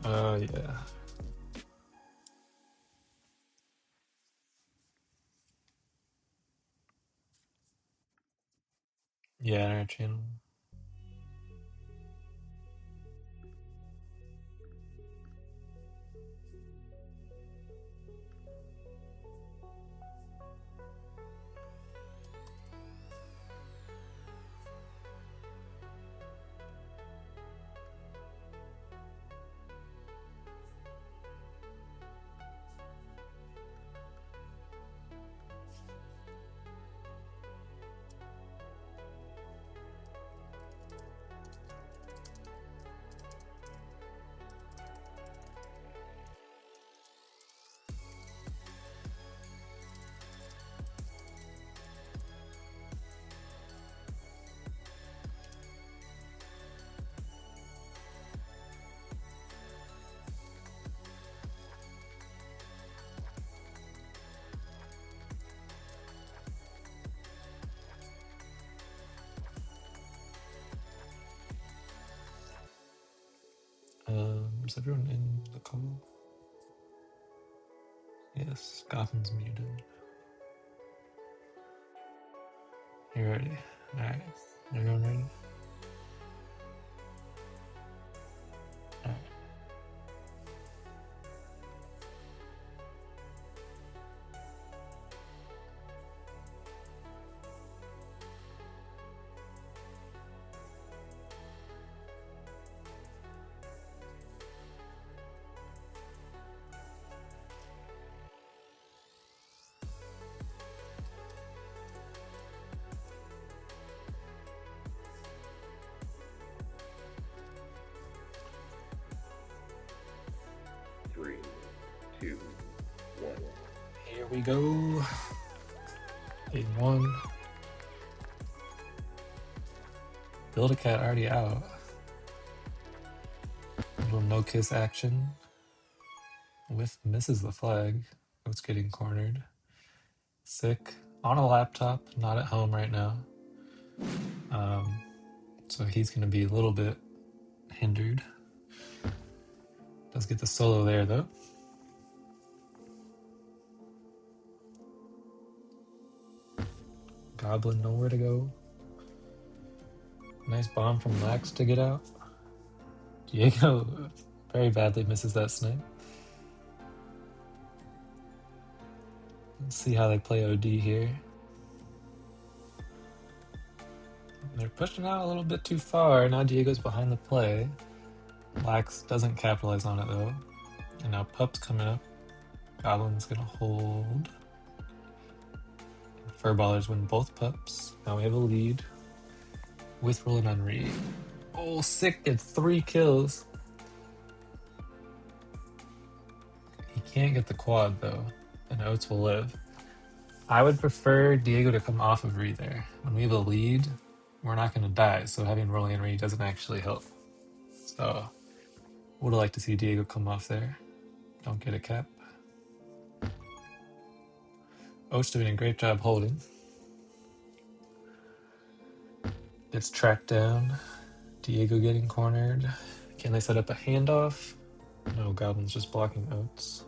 Yeah. Yeah, our channel. Is everyone in the call? Yes, Gotham's muted. You ready? Alright. Everyone ready? Alright. Three, two, one. Here we go. Game one. Build a cat already out. Little no kiss action. Whiff misses the flag. It's getting cornered. Sick. On a laptop, not at home right now. So he's going to be a little bit hindered. Does get the solo there, though. Goblin nowhere to go. Nice bomb from Lax to get out. Diego very badly misses that snipe. Let's see how they play OD here. They're pushing out a little bit too far. Now Diego's behind the play. Lax doesn't capitalize on it though. And now Pup's coming up. Goblin's gonna hold. Furballers win both Pups. Now we have a lead with rolling on Reed. Oh, Sick gets 3 kills. He can't get the quad though, and Oates will live. I would prefer Diego to come off of Reed there. When we have a lead, we're not going to die, so having rolling on Reed doesn't actually help. So, would like to see Diego come off there. Don't get a cap. Oates doing a great job holding. Gets tracked down. Diego getting cornered. Can they set up a handoff? No, Goblin's just blocking Oates.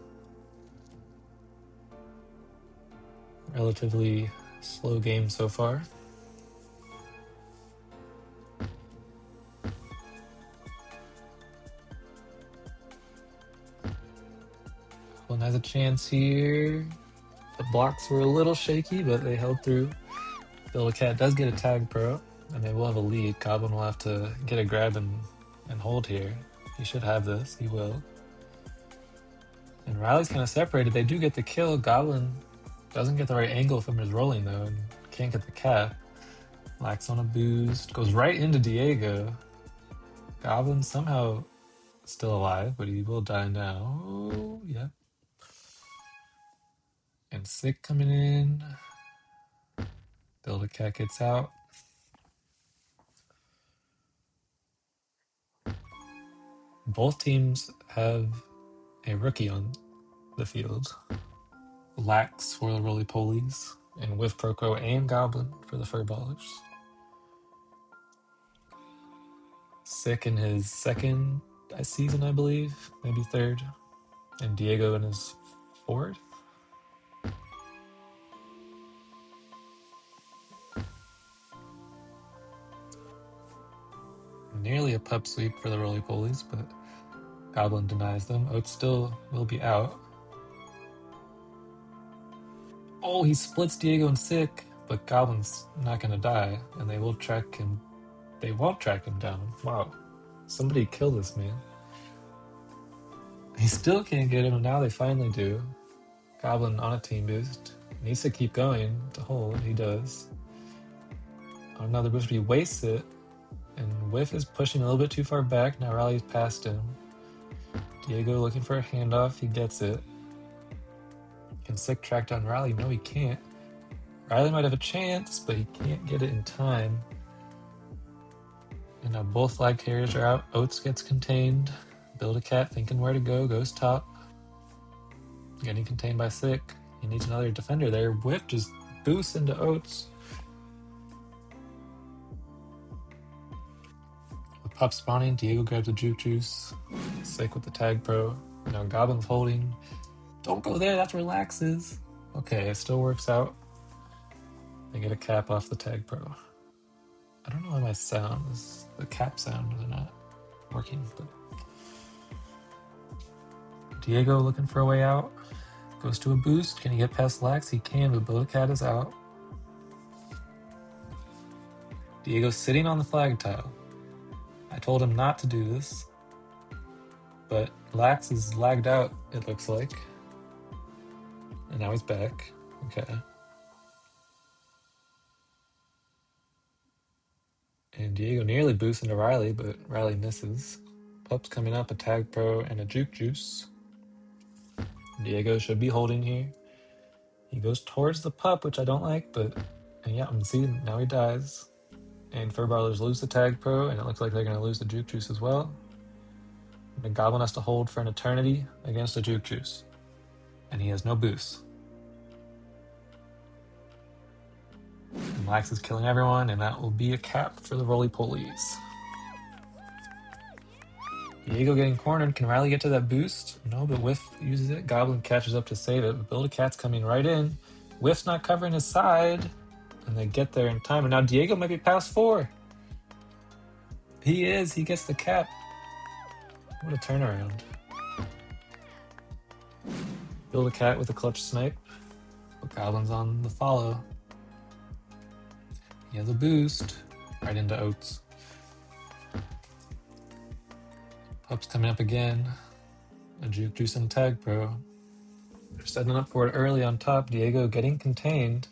Relatively slow game so far. Goblin has a chance here. The blocks were a little shaky, but they held through. Build a Cat does get a tag pro, and they will have a lead. Goblin will have to get a grab and hold here. He should have this. He will. And Riley's kind of separated. They do get the kill. Goblin doesn't get the right angle from his rolling, though, and can't get the cap. Lacks on a boost. Goes right into Diego. Goblin somehow still alive, but he will die now. Oh, yeah. And Sick coming in. Build a Cat gets out. Both teams have a rookie on the field. Lax for the roly-polies, and with Proco and Goblin for the Furballers. Sick in his second, last season, I believe, maybe third, and Diego in his fourth. Nearly a pup sweep for the roly-polies, but Goblin denies them. Oats still will be out. Oh, he splits Diego and Sick, but Goblin's not gonna die, and they will track him. They won't track him down. Wow. Somebody kill this man. He still can't get him, and now they finally do. Goblin on a team boost. Needs to keep going to hold. He does. Another boost, but he wastes it. And Whiff is pushing a little bit too far back. Now Riley's past him. Diego looking for a handoff. He gets it. Can Sick track down Riley? No, he can't. Riley might have a chance, but he can't get it in time. And now both flag carriers are out. Oats gets contained. Build a cat thinking where to go. Goes top. Getting contained by Sick. He needs another defender there. Whiff just boosts into Oats. With Pup spawning, Diego grabs the Juke Juice. Sick with the Tag Pro. Now Goblin's holding. Don't go there, that's where Lax is. Okay, it still works out. They get a cap off the Tag Pro. I don't know why my sounds, the cap sound, are not working, but Diego looking for a way out. Goes to a boost. Can he get past Lax? He can, but Build a Cat is out. Diego's sitting on the flag tile. I told him not to do this, but Lax is lagged out, it looks like. And now he's back. Okay. And Diego nearly boosts into Riley, but Riley misses. Pup's coming up, a Tag Pro and a Juke Juice. Diego should be holding here. He goes towards the Pup, which I don't like, but and yeah, see, now he dies. And Furballer's lose the Tag Pro, and it looks like they're going to lose the Juke Juice as well. And the Goblin has to hold for an eternity against the Juke Juice. And he has no boost. And Lax is killing everyone, and that will be a cap for the roly-polies. Diego getting cornered. Can Riley get to that boost? No, but Whiff uses it. Goblin catches up to save it, but Build-A-Cat's coming right in. Whiff's not covering his side, and they get there in time. And now Diego might be past 4. He is. He gets the cap. What a turnaround. Build-A-Cat with a clutch snipe. But Goblin's on the follow. He has a boost. Right into Oats. Pup's coming up again. A Juke Juice and Tag Pro. They're setting up for it early on top. Diego getting contained.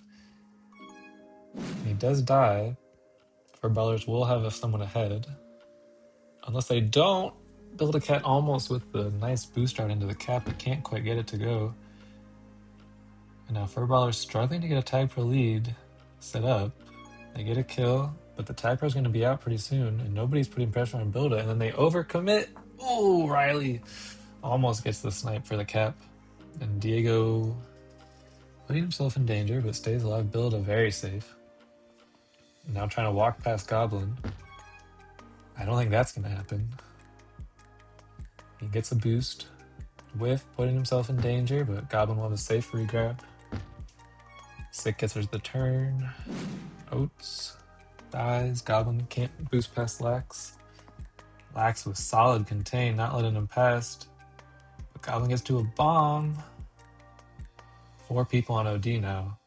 He does die. Furballers will have someone ahead. Unless they don't. Build-A-Cat almost with the nice boost out into the cap, but can't quite get it to go. And now Furballers struggling to get a Tag Pro lead set up. They get a kill, but the Tag Pro is going to be out pretty soon, and nobody's putting pressure on Build-A, and then they overcommit. Oh, Riley almost gets the snipe for the cap. And Diego putting himself in danger, but stays alive. Build-A very safe. Now trying to walk past Goblin. I don't think that's going to happen. He gets a boost. Whiff putting himself in danger, but Goblin will have a safe regrab. Sick gets her the turn. Oats dies. Goblin can't boost past Lax. Lax was solid contained, not letting him past. But Goblin gets to a bomb. 4 people on OD now.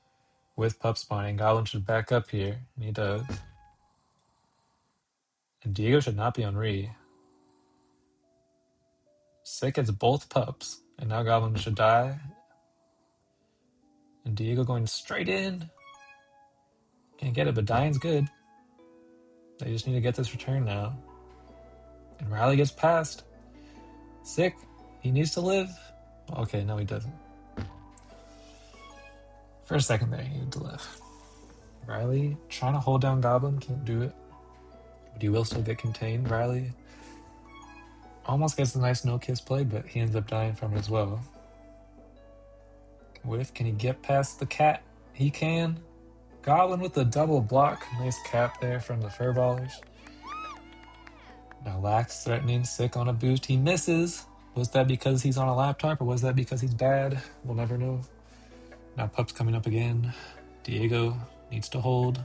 With Pup spawning, Goblin should back up here, and he does. And Diego should not be on Re. Sick gets both Pups, and now Goblin should die. And Diego going straight in. Can't get it, but dying's good. They just need to get this return now. And Riley gets past. Sick. He needs to live. Okay, no he doesn't. For a second there, he needed to live. Riley trying to hold down Goblin, can't do it. But he will still get contained. Riley almost gets the nice no-kiss play, but he ends up dying from it as well. Whiff, can he get past the cat? He can. Goblin with the double block. Nice cap there from the Furballers. Now Lax threatening Sick on a boost. He misses. Was that because he's on a laptop or was that because he's bad? We'll never know. Now Pup's coming up again. Diego needs to hold.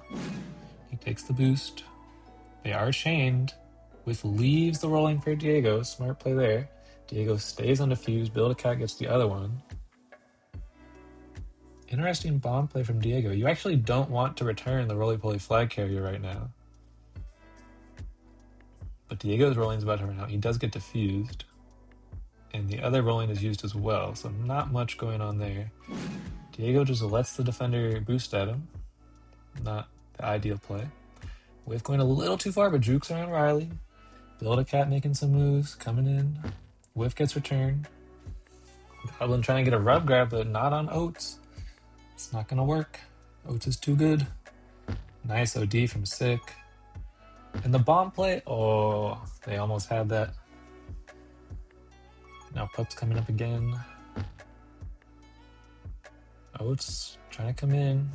He takes the boost. They are chained. With leaves the rolling for Diego. Smart play there. Diego stays on defuse. Build a cat gets the other one. Interesting bomb play from Diego. You actually don't want to return the roly-poly flag carrier right now. But Diego's rolling is about to run out. He does get defused. And the other rolling is used as well, so not much going on there. Diego just lets the defender boost at him. Not the ideal play. Whiff going a little too far, but jukes around Riley. Build a cat making some moves, coming in. Whiff gets returned. Goblin trying to get a rub grab, but not on Oats. It's not going to work. Oats is too good. Nice OD from Sick. And the bomb play, oh, they almost had that. Now Pup's coming up again. Oats trying to come in.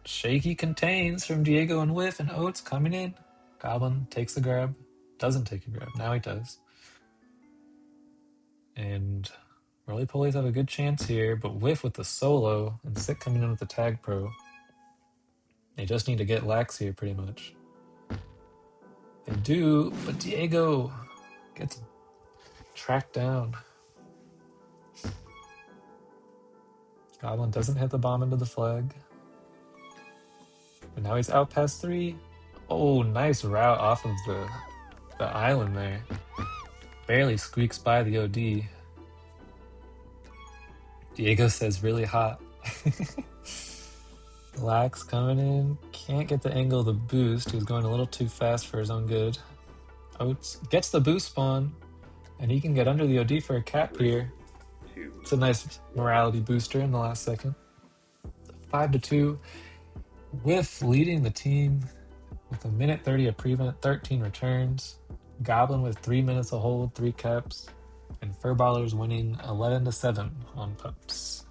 Shaky contains from Diego and Whiff, and Oats coming in. Goblin takes the grab. Doesn't take a grab. Now he does. And Roly Polies have a good chance here, but Whiff with the solo and Sick coming in with the tag pro. They just need to get Lax here pretty much. They do, but Diego gets tracked down. Goblin doesn't hit the bomb into the flag. But now he's out past 3. Oh, nice route off of the island there. Barely squeaks by the OD. Diego says really hot. Lax coming in. Can't get the angle of the boost. He's going a little too fast for his own good. Oats gets the boost spawn. And he can get under the OD for a cap 3, here. 2, It's a nice morality booster in the last second. 5-2. Whiff leading the team with 1:30 of prevent, 13 returns. Goblin with 3 minutes of hold, 3 caps. And Furballers winning 11-7 on Pups.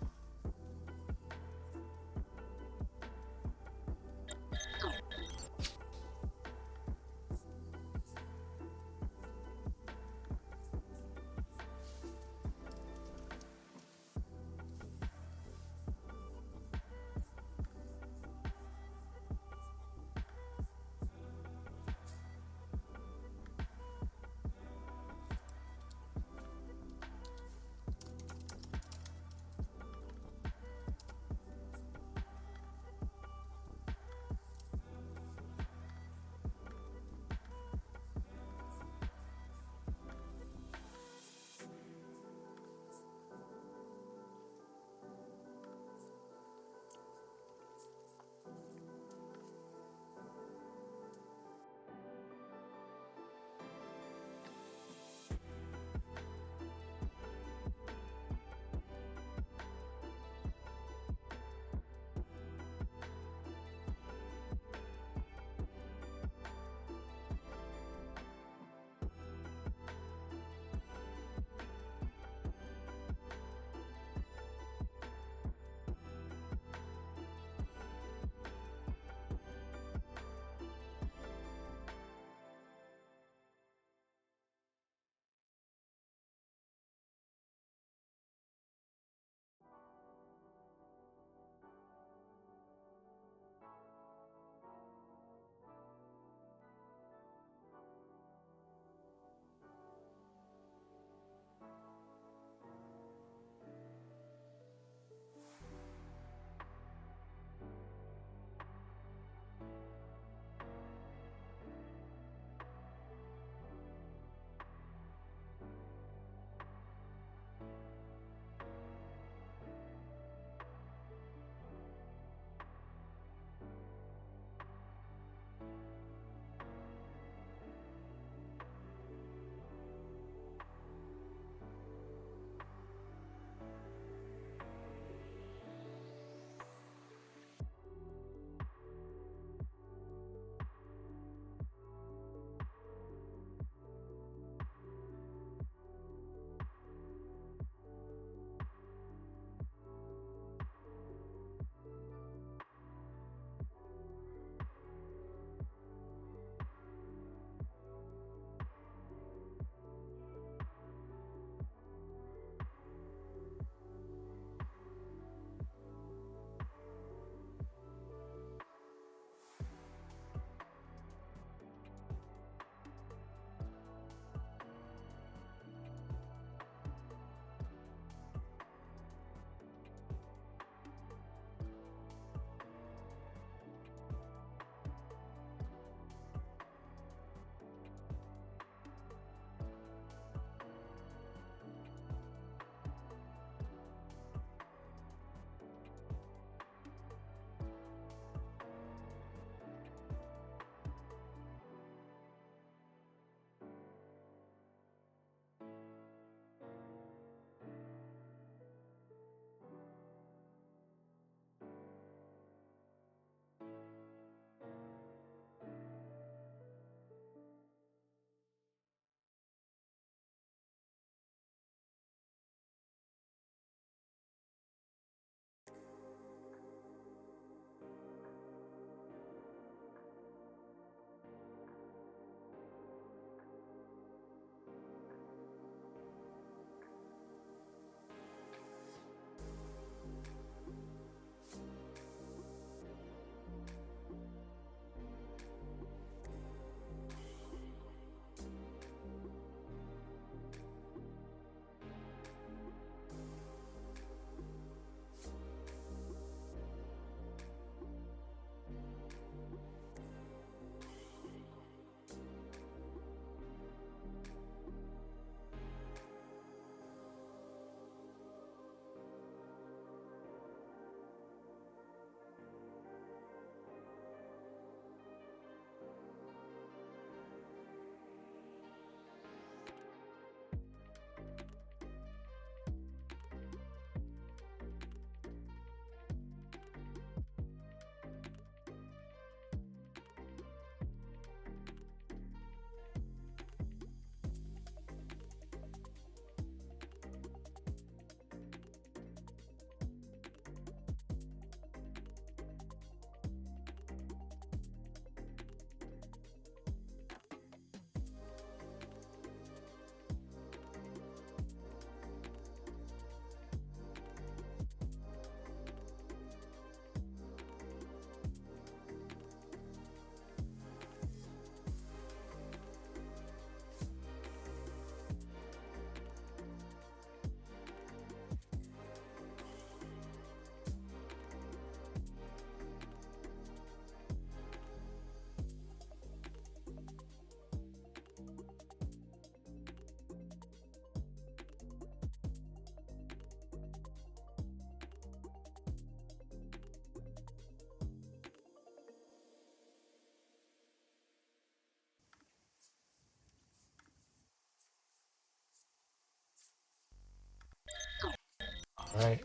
Alright.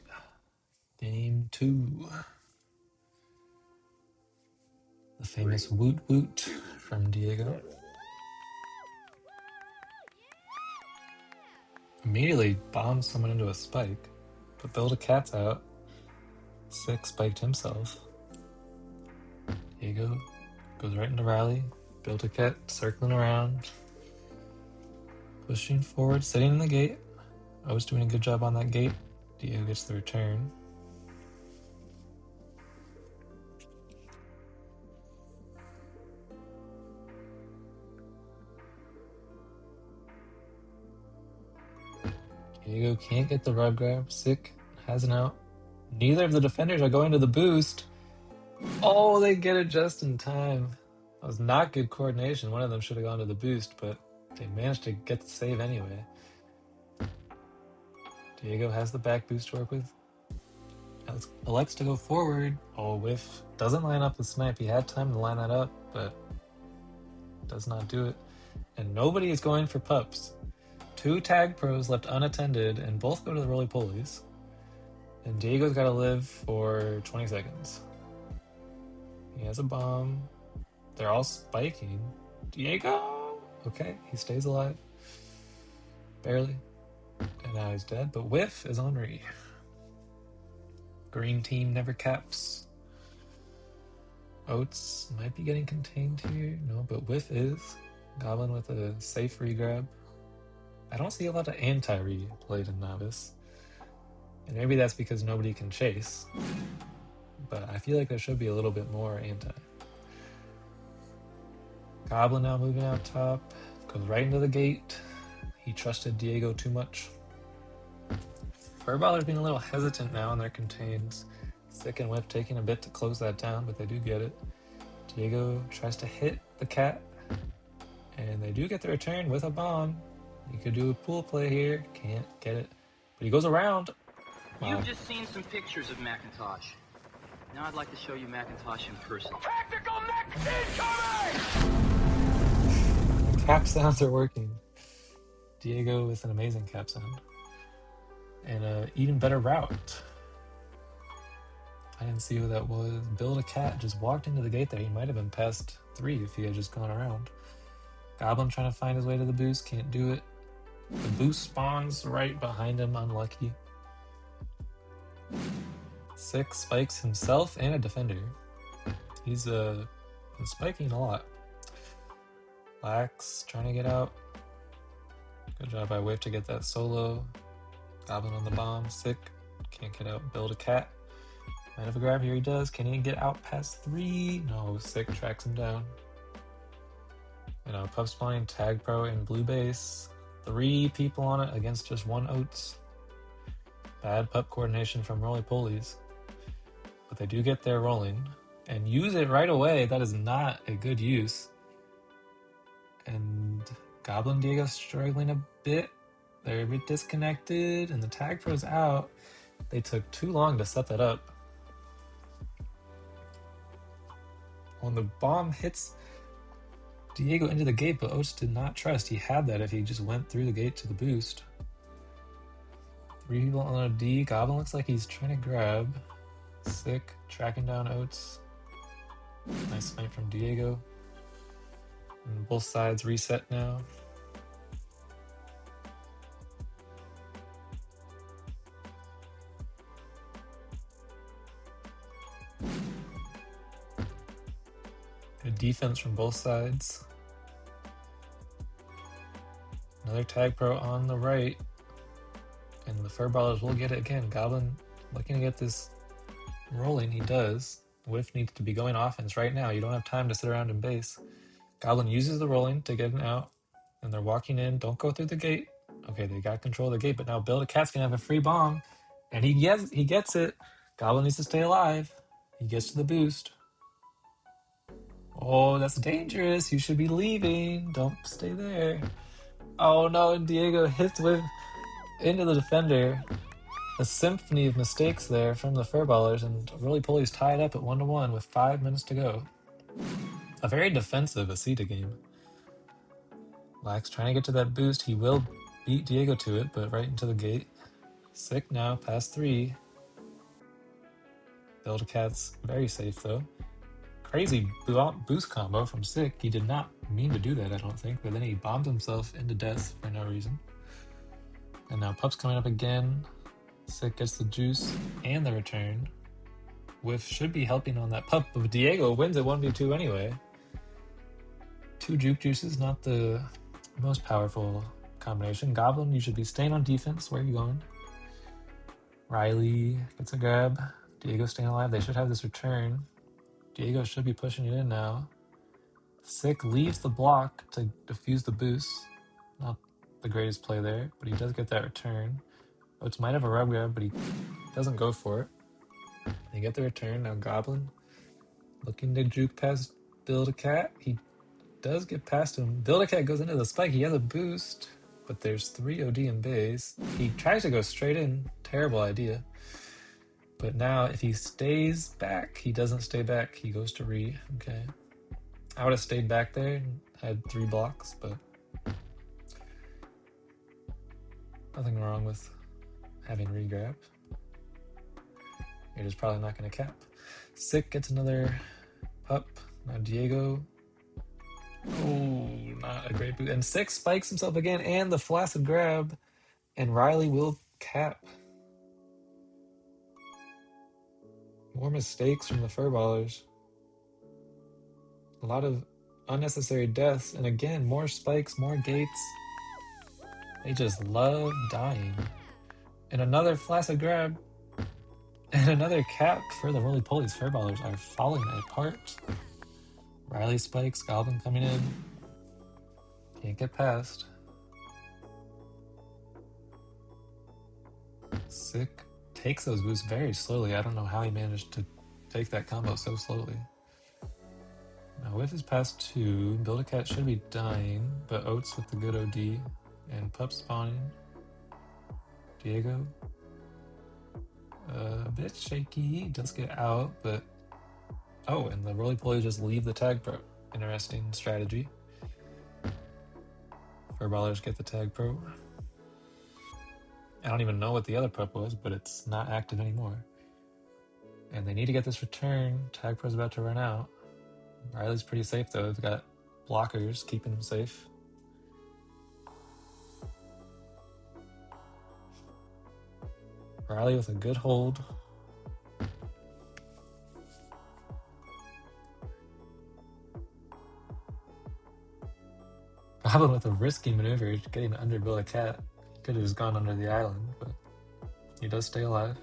Game 2. The famous 3, woot woot 2, from Diego. 1. Immediately bombs someone into a spike, but build a cat's out. 6 spiked himself. Diego goes right into rally. Build a cat circling around. Pushing forward, sitting in the gate. I was doing a good job on that gate. Diego gets the return. Diego can't get the rub grab. Sick has an out. Neither of the defenders are going to the boost. Oh, they get it just in time. That was not good coordination. One of them should have gone to the boost, but they managed to get the save anyway. Diego has the back boost to work with. Elects to go forward. Oh, whiff. Doesn't line up the snipe. He had time to line that up, but does not do it. And nobody is going for pups. 2 tag pros left unattended, and both go to the roly-polies. And Diego's got to live for 20 seconds. He has a bomb. They're all spiking. Diego! Okay, he stays alive. Barely. And now he's dead, but whiff is Henri. Green team never caps. Oats might be getting contained here. No, but whiff is. Goblin with a safe regrab. I don't see a lot of anti-re played in Novice. And maybe that's because nobody can chase. But I feel like there should be a little bit more anti. Goblin now moving out top. Goes right into the gate. He trusted Diego too much. Furballer's being a little hesitant now in their contains. Sick and Whip taking a bit to close that down, but they do get it. Diego tries to hit the cat. And they do get the return with a bomb. He could do a pool play here. Can't get it. But he goes around. Wow. You've just seen some pictures of Macintosh. Now I'd like to show you Macintosh in person. Tactical mech incoming! The cap sounds are working. Diego with an amazing cap sound. And an even better route. I didn't see who that was. Build a cat just walked into the gate there. He might have been past 3 if he had just gone around. Goblin trying to find his way to the boost. Can't do it. The boost spawns right behind him. Unlucky. 6 spikes himself and a defender. He's been spiking a lot. Lax trying to get out. Good job by Whiff to get that solo. Goblin on the bomb. Sick. Can't get out. Build a cat. Might have a grab here. He does. Can he get out past 3? No. Sick tracks him down. Pup spawning, tag pro, and blue base. 3 people on it against just 1 Oats. Bad pup coordination from roly-polies. But they do get their rolling. And use it right away. That is not a good use. And Goblin Diego struggling a bit. They're a bit disconnected. And the tag pro's out. They took too long to set that up. When the bomb hits Diego into the gate, but Oats did not trust. He had that if he just went through the gate to the boost. 3 people on a D. Goblin looks like he's trying to grab. Sick. Tracking down Oats. Nice fight from Diego. And both sides reset now. Good defense from both sides. Another tag pro on the right. And the Furballers will get it again. Goblin looking to get this rolling. He does. Whiff needs to be going offense right now. You don't have time to sit around in base. Goblin uses the rolling to get an out. And they're walking in. Don't go through the gate. Okay, they got control of the gate, but now Build a Cat's gonna have a free bomb. And he gets it. Goblin needs to stay alive. He gets to the boost. Oh, that's dangerous. You should be leaving. Don't stay there. Oh no, and Diego hits with into the defender. A symphony of mistakes there from the Furballers, and roly-polies tied up at 1-1 with 5 minutes to go. A very defensive Aceta game. Lax trying to get to that boost. He will beat Diego to it, but right into the gate. Sick now, past 3. Build a cat's very safe though. Crazy boost combo from Sick. He did not mean to do that, I don't think, but then he bombed himself into death for no reason. And now Pup's coming up again. Sick gets the juice and the return. Whiff should be helping on that Pup, but Diego wins at 1v2 anyway. 2 juke juices, not the most powerful combination. Goblin, you should be staying on defense. Where are you going? Riley gets a grab. Diego staying alive. They should have this return. Diego should be pushing it in now. Sick leaves the block to defuse the boost. Not the greatest play there, but he does get that return. Oates might have a rub grab, but he doesn't go for it. They get the return. Now Goblin looking to juke past Build-A-Cat. He does get past him. Build-A-Cat goes into the spike. He has a boost, but there's 3 OD in base. He tries to go straight in. Terrible idea. But now if he stays back, he doesn't stay back. He goes to re. Okay. I would have stayed back there and had 3 blocks, but nothing wrong with having regrab. You're just probably not going to cap. Sick gets another Pup. Now Diego. Oh, not a great boot. And Sick spikes himself again and the flaccid grab. And Riley will cap. More mistakes from the Furballers. A lot of unnecessary deaths. And again, more spikes, more gates. They just love dying. And another flaccid grab. And another cap for the roly-polies. Furballers are falling apart. Riley spikes, Goblin coming in. Can't get past. Sick takes those boosts very slowly. I don't know how he managed to take that combo so slowly. Now with his past 2, Build-A-Cat should be dying, but Oates with the good OD and Pup spawning. Diego. A bit shaky. He does get out, but... Oh, and the roly-poly just leave the tag pro. Interesting strategy. Furballers get the tag pro. I don't even know what the other pup was, but it's not active anymore. And they need to get this return. Tag pro's about to run out. Riley's pretty safe though. They've got blockers keeping him safe. Riley with a good hold. Goblin with a risky maneuver, getting under Build-A-Cat. Could have just gone under the island, but he does stay alive.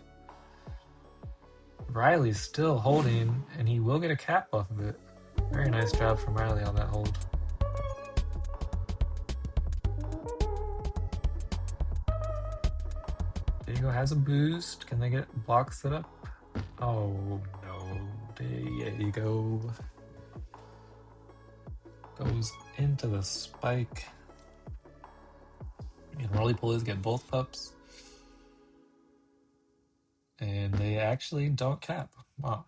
Riley's still holding, and he will get a cap off of it. Very nice job from Riley on that hold. Diego has a boost. Can they get blocks set up? Oh no, Diego goes into the spike. And roly-polies get both pups. And they actually don't cap. Wow.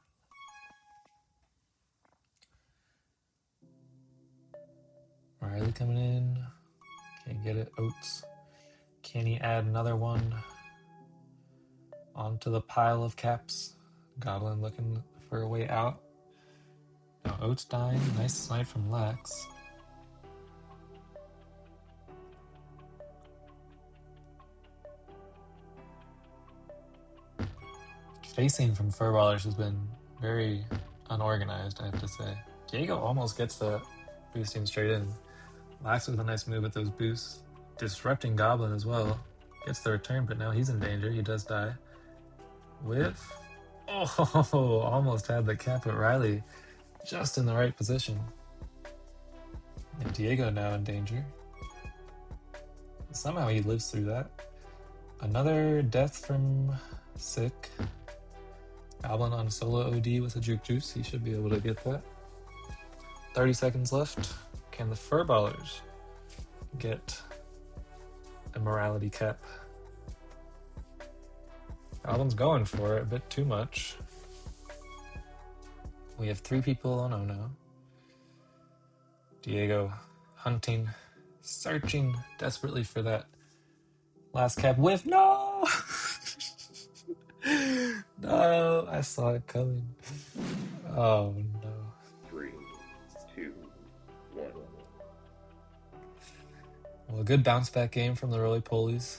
Riley coming in. Can't get it. Oates. Can he add another one onto the pile of caps? Goblin looking for a way out. Now Oates dying. Nice snipe from Lex. Facing from Furballers has been very unorganized, I have to say. Diego almost gets the boosting straight in. Lax with a nice move with those boosts. Disrupting Goblin as well. Gets the return, but now he's in danger. He does die. Whiff. Oh, almost had the cap at Riley. Just in the right position. And Diego now in danger. Somehow he lives through that. Another death from Sick. Goblin on solo OD with a juke juice. He should be able to get that. 30 seconds left. Can the Furballers get a morality cap? Goblin's going for it a bit too much. We have 3 people on O now. Diego hunting, searching desperately for that last cap. Whiff. No! No, I saw it coming. Oh no. 3, 2, 1. Well, a good bounce back game from the roly polies.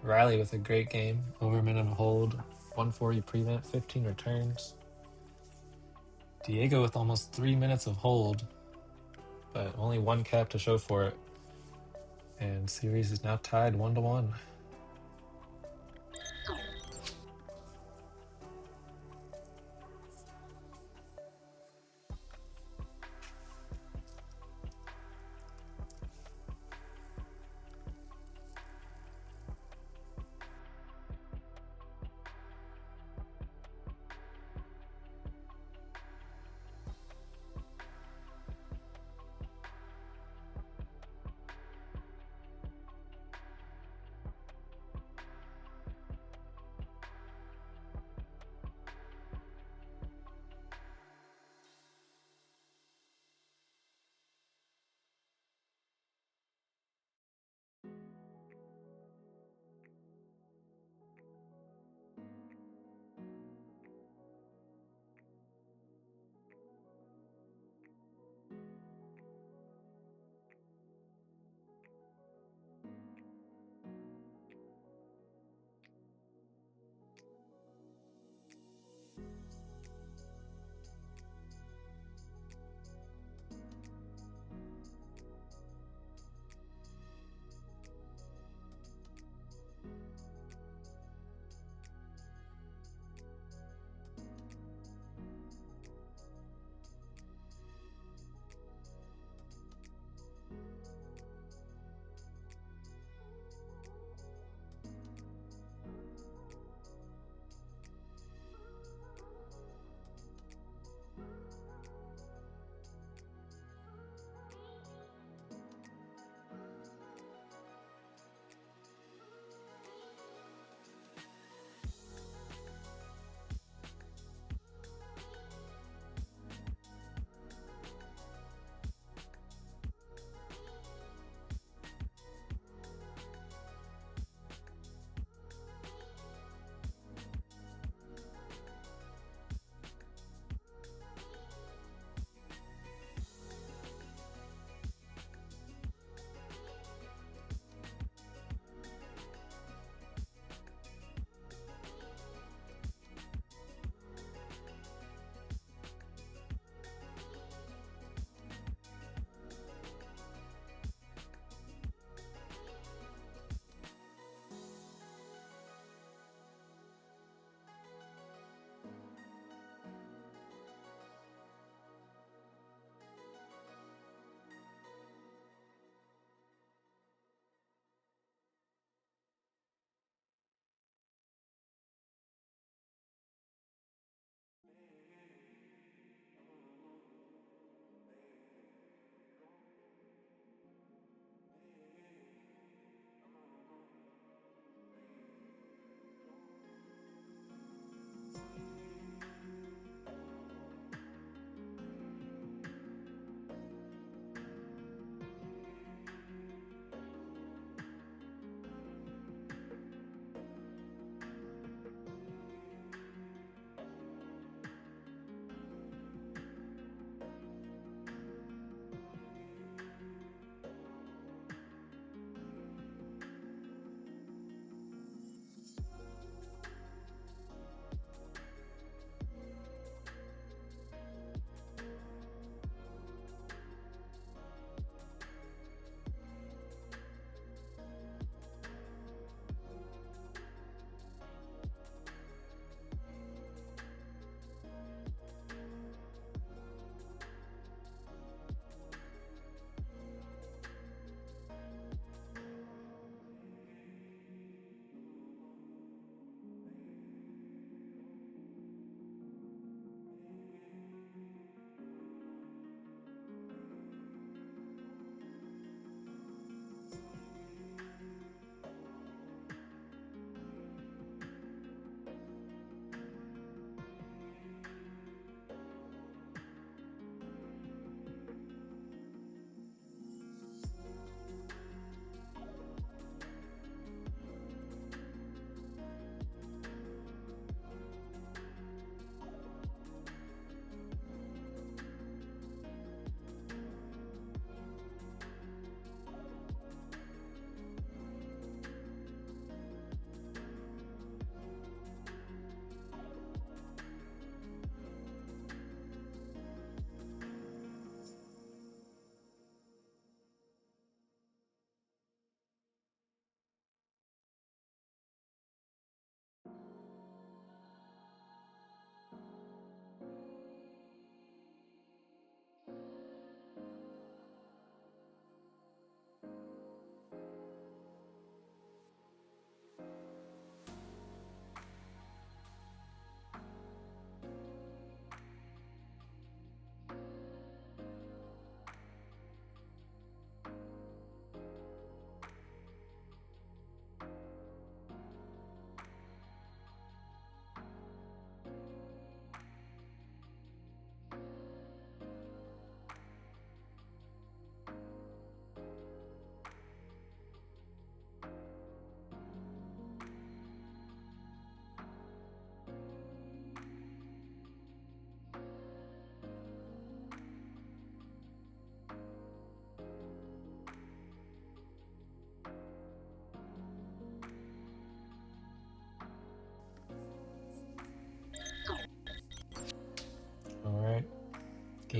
Riley with a great game. Over a minute of hold. 140 prevent, 15 returns. Diego with almost 3 minutes of hold, but only one cap to show for it. And series is now tied 1-1.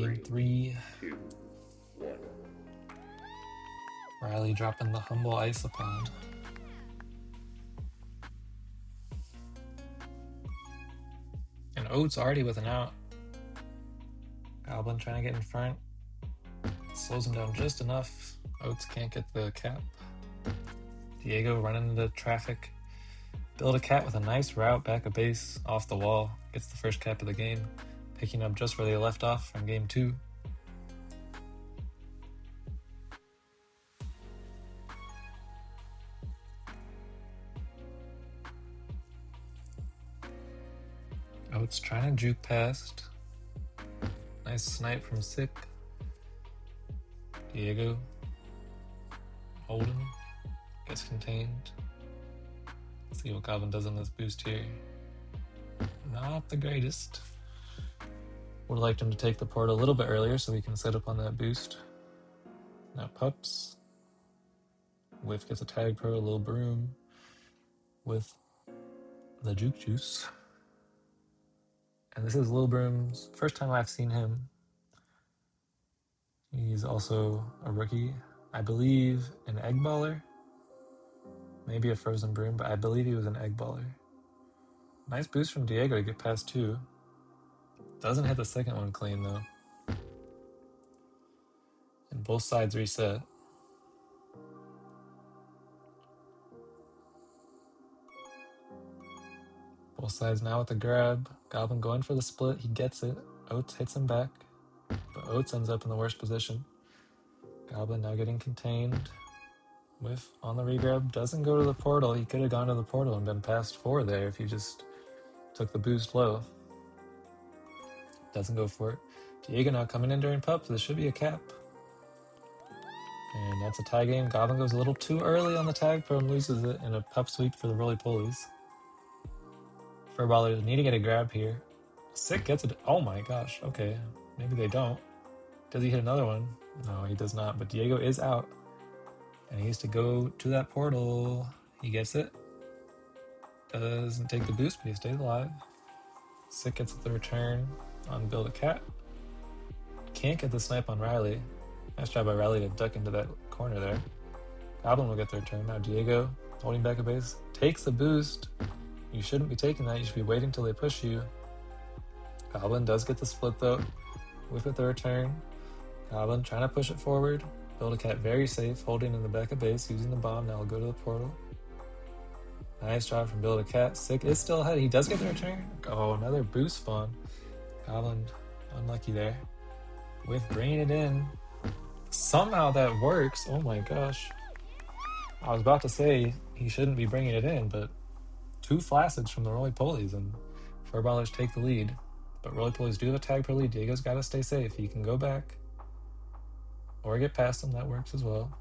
Game 3. 2, 1. Riley dropping the humble isopod. And Oates already with an out. Goblin trying to get in front. Slows him down just enough. Oates can't get the cap. Diego running into traffic. Build a cat with a nice route back of base off the wall. Gets the first cap of the game. Picking up just where they left off from game 2. Oates trying to juke past. Nice snipe from Sick. Diego holding. Gets contained. Let's see what Goblin does on this boost here. Not the greatest. Would have liked him to take the port a little bit earlier so we can set up on that boost. Now Pups. Whiff gets a tag pro, a little broom with the juke juice. And this is Lil Broom's first time I've seen him. He's also a rookie. I believe an egg baller. Maybe a frozen broom, but I believe he was an egg baller. Nice boost from Diego to get past 2. Doesn't hit the second one clean though. And both sides reset. Both sides now with the grab. Goblin going for the split. He gets it. Oates hits him back. But Oates ends up in the worst position. Goblin now getting contained. Whiff on the regrab. Doesn't go to the portal. He could have gone to the portal and been past 4 there if he just took the boost low. Doesn't go for it. Diego now coming in during pups. This should be a cap. And that's a tie game. Goblin goes a little too early on the tag pro and loses it in a pup sweep for the roly-polies. Furballers need to get a grab here. Sick gets it. Oh my gosh. Okay. Maybe they don't. Does he hit another one? No, he does not. But Diego is out. And he needs to go to that portal. He gets it. Doesn't take the boost, but he stays alive. Sick gets the return on Build a Cat. Can't get the snipe on Riley. Nice job by Riley to duck into that corner there. Goblin will get the return. Now Diego, holding back a base, takes the boost. You shouldn't be taking that. You should be waiting till they push you. Goblin does get the split though. Whip at the return. Goblin trying to push it forward. Build a Cat very safe, holding in the back of base, using the bomb. Now he'll go to the portal. Nice job from Build a Cat. Sick is still ahead. He does get the return. Oh, another boost spawn. Goblin unlucky there. With bringing it in. Somehow that works. Oh my gosh. I was about to say he shouldn't be bringing it in, but 2 flaccid from the roly-polies and Furballers take the lead. But roly-polies do have a tag per lead. Diego's got to stay safe. He can go back or get past him. That works as well.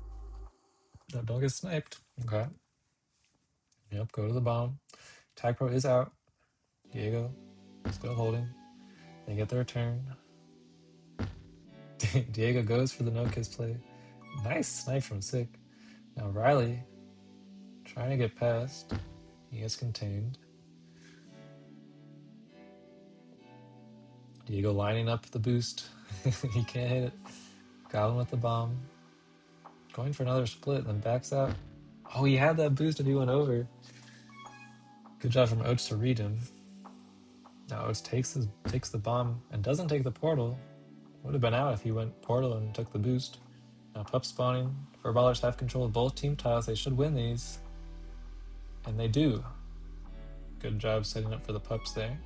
That don't get sniped. Okay. Yep, go to the bomb. Tag pro is out. Diego still holding. They get the return. Diego goes for the no-kiss play. Nice snipe from Sick. Now Riley trying to get past. He gets contained. Diego lining up the boost. He can't hit it. Goblin with the bomb. Going for another split, then backs out. Oh, he had that boost if he went over. Good job from Oates to read him. Now Oates takes the bomb and doesn't take the portal. Would have been out if he went portal and took the boost. Now pup spawning. Furballers have control of both team tiles. They should win these. And they do. Good job setting up for the pups there.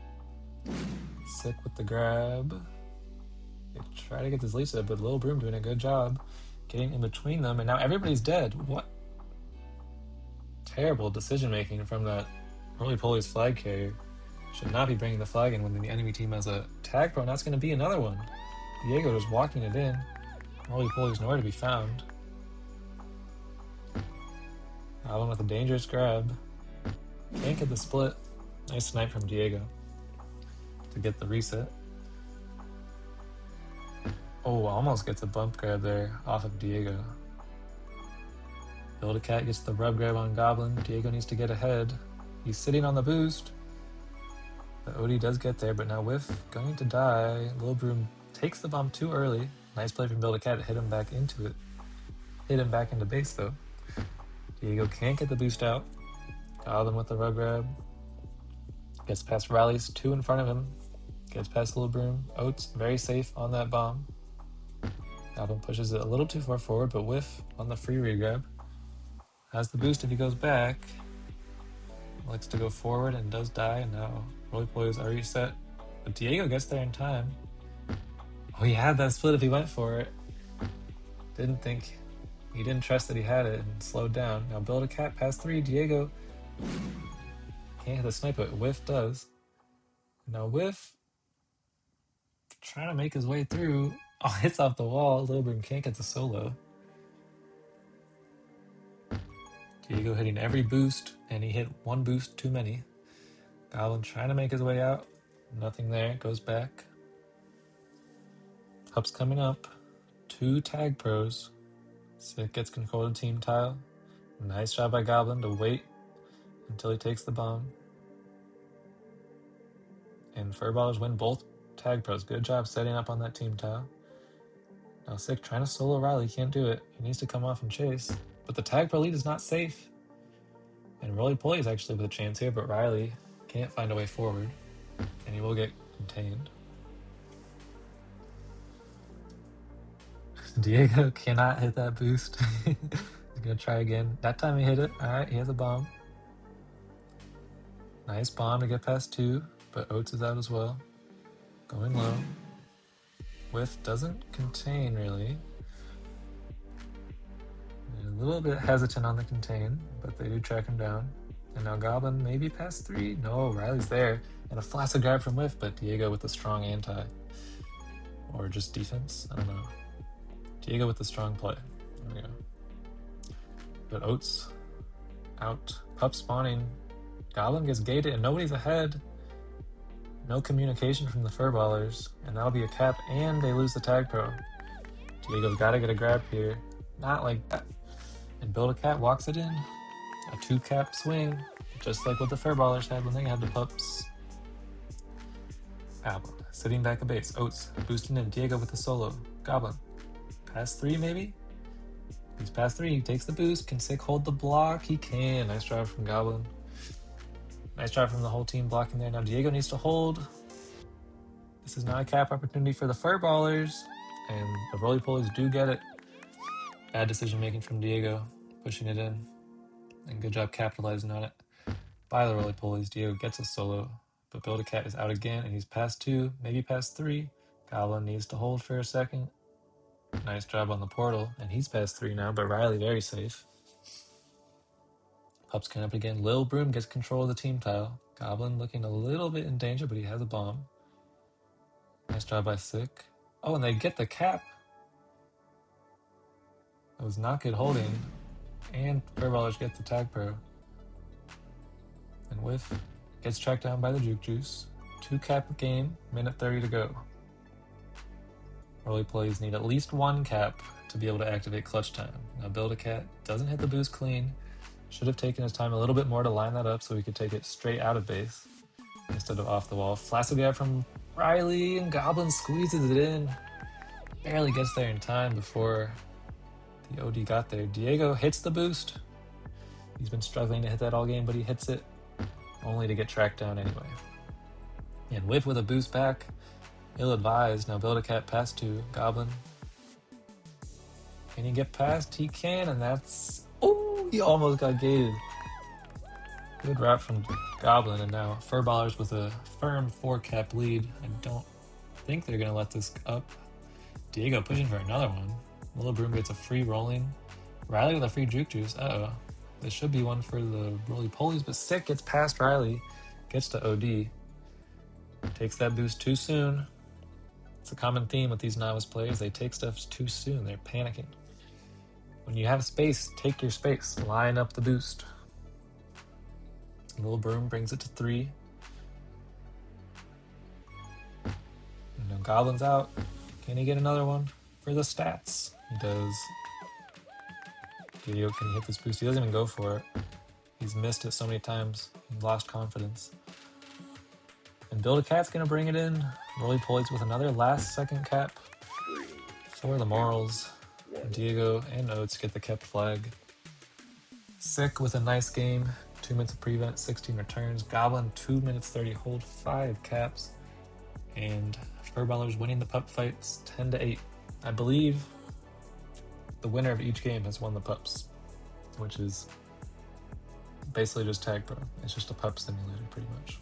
Sick with the grab. They try to get this lead set, but Lil Broom doing a good job getting in between them, and now everybody's dead. What terrible decision making from that roly-polies flag carrier. Should not be bringing the flag in when the enemy team has a tag pro, and that's going to be another one. Diego just walking it in. Roly-polies nowhere to be found. Goblin with a dangerous grab. Can't get the split. Nice snipe from Diego to get the reset. Oh, almost gets a bump grab there off of Diego. Build a Cat gets the rub grab on Goblin. Diego needs to get ahead. He's sitting on the boost. The OD does get there, but now Whiff going to die. Lil Broom takes the bomb too early. Nice play from Build a Cat to hit him back into it. Hit him back into base though. Diego can't get the boost out. Goblin with the rug grab. Gets past Riley's 2 in front of him. Gets past Little Broom. Oats very safe on that bomb. Goblin pushes it a little too far forward, but whiff on the free regrab. Has the boost if he goes back. Likes to go forward and does die, and now Roly Poly is already set. But Diego gets there in time. Oh, he had that split if he went for it. He didn't trust that he had it and slowed down. Now Build a Cat past 3. Diego can't hit the snipe, but Whiff does. Now Whiff trying to make his way through. Oh, hits off the wall. Little Broom can't get the solo. Diego hitting every boost, and he hit one boost too many. Goblin trying to make his way out. Nothing there. Goes back. Hup's coming up. 2 tag pros. Sick gets control of the team tile. Nice job by Goblin to wait until he takes the bomb. And Furballers win both tag pros. Good job setting up on that team tile. Now Sick trying to solo Riley. Can't do it. He needs to come off and chase. But the tag pro lead is not safe. And Roly Poly is actually with a chance here, but Riley can't find a way forward. And he will get contained. Diego cannot hit that boost. He's gonna try again. That time he hit it. Alright, he has a bomb. Nice bomb to get past 2, but Oats is out as well. Going low. Whiff doesn't contain really. A little bit hesitant on the contain, but they do track him down. And now Goblin maybe past 3. No, Riley's there. And a flaccid grab from Whiff, but Diego with a strong anti. Or just defense? I don't know. Diego with the strong play. There we go. But Oats out. Pup spawning. Goblin gets gated and nobody's ahead. No communication from the Furballers. And that'll be a cap and they lose the tag pro. Diego's got to get a grab here. Not like that. And Build a Cat walks it in. A 2-cap swing. Just like what the Furballers had when they had the pups. Goblin sitting back a base. Oats boosting in. Diego with the solo. Goblin. Past 3 maybe? He's past 3. He takes the boost. Can Sick hold the block? He can. Nice drive from Goblin. Nice drive from the whole team blocking there. Now Diego needs to hold. This is not a cap opportunity for the Furballers. And the Roly Polies do get it. Bad decision making from Diego. Pushing it in. And good job capitalizing on it. By the Roly Polies. Diego gets a solo. But Build a Cat is out again. And he's past 2. Maybe past 3. Goblin needs to hold for a second. Nice job on the portal. And he's past 3 now. But Riley very safe. Pups coming up again. Lil Broom gets control of the team tile. Goblin looking a little bit in danger, but he has a bomb. Nice job by Sick. Oh, and they get the cap. That was not good holding. And Furballers get the tag pro. And Whiff gets tracked down by the Juke Juice. 2-cap game, minute 30 to go. Roly Polies need at least 1 cap to be able to activate clutch time. Now Build a Cat doesn't hit the boost clean. Should have taken his time a little bit more to line that up so he could take it straight out of base instead of off the wall. Flaccid grab from Riley and Goblin squeezes it in. Barely gets there in time before the OD got there. Diego hits the boost. He's been struggling to hit that all game, but he hits it only to get tracked down anyway. And Whiff with a boost back. Ill-advised. Now Build a Cat past 2. Goblin. Can he get past? He can, and that's... Oh, he almost got gated. Good wrap from Goblin, and now Furballers with a firm 4-cap lead. I don't think they're going to let this up. Diego pushing for another one. Little Broom gets a free rolling. Riley with a free Juke Juice. Uh-oh. This should be one for the Roly Polies, but Sick gets past Riley. Gets to OD. Takes that boost too soon. It's a common theme with these novice players. They take stuff too soon. They're panicking. When you have space, take your space. Line up the boost. Little Broom brings it to 3. And now Goblin's out. Can he get another one for the stats? He does. Diego, can he hit this boost? He doesn't even go for it. He's missed it so many times. He lost confidence. And Build a Cat's gonna bring it in. Roly Polies with another last second cap 3, for the Morals. 1. Diego and Oates get the kept flag. Sick with a nice game. 2 minutes of prevent, 16 returns. Goblin 2 minutes 30 hold, 5 caps. And Furballer's winning the pup fights 10-8. I believe the winner of each game has won the pups, which is basically just Tag Pro. It's just a pup simulator pretty much.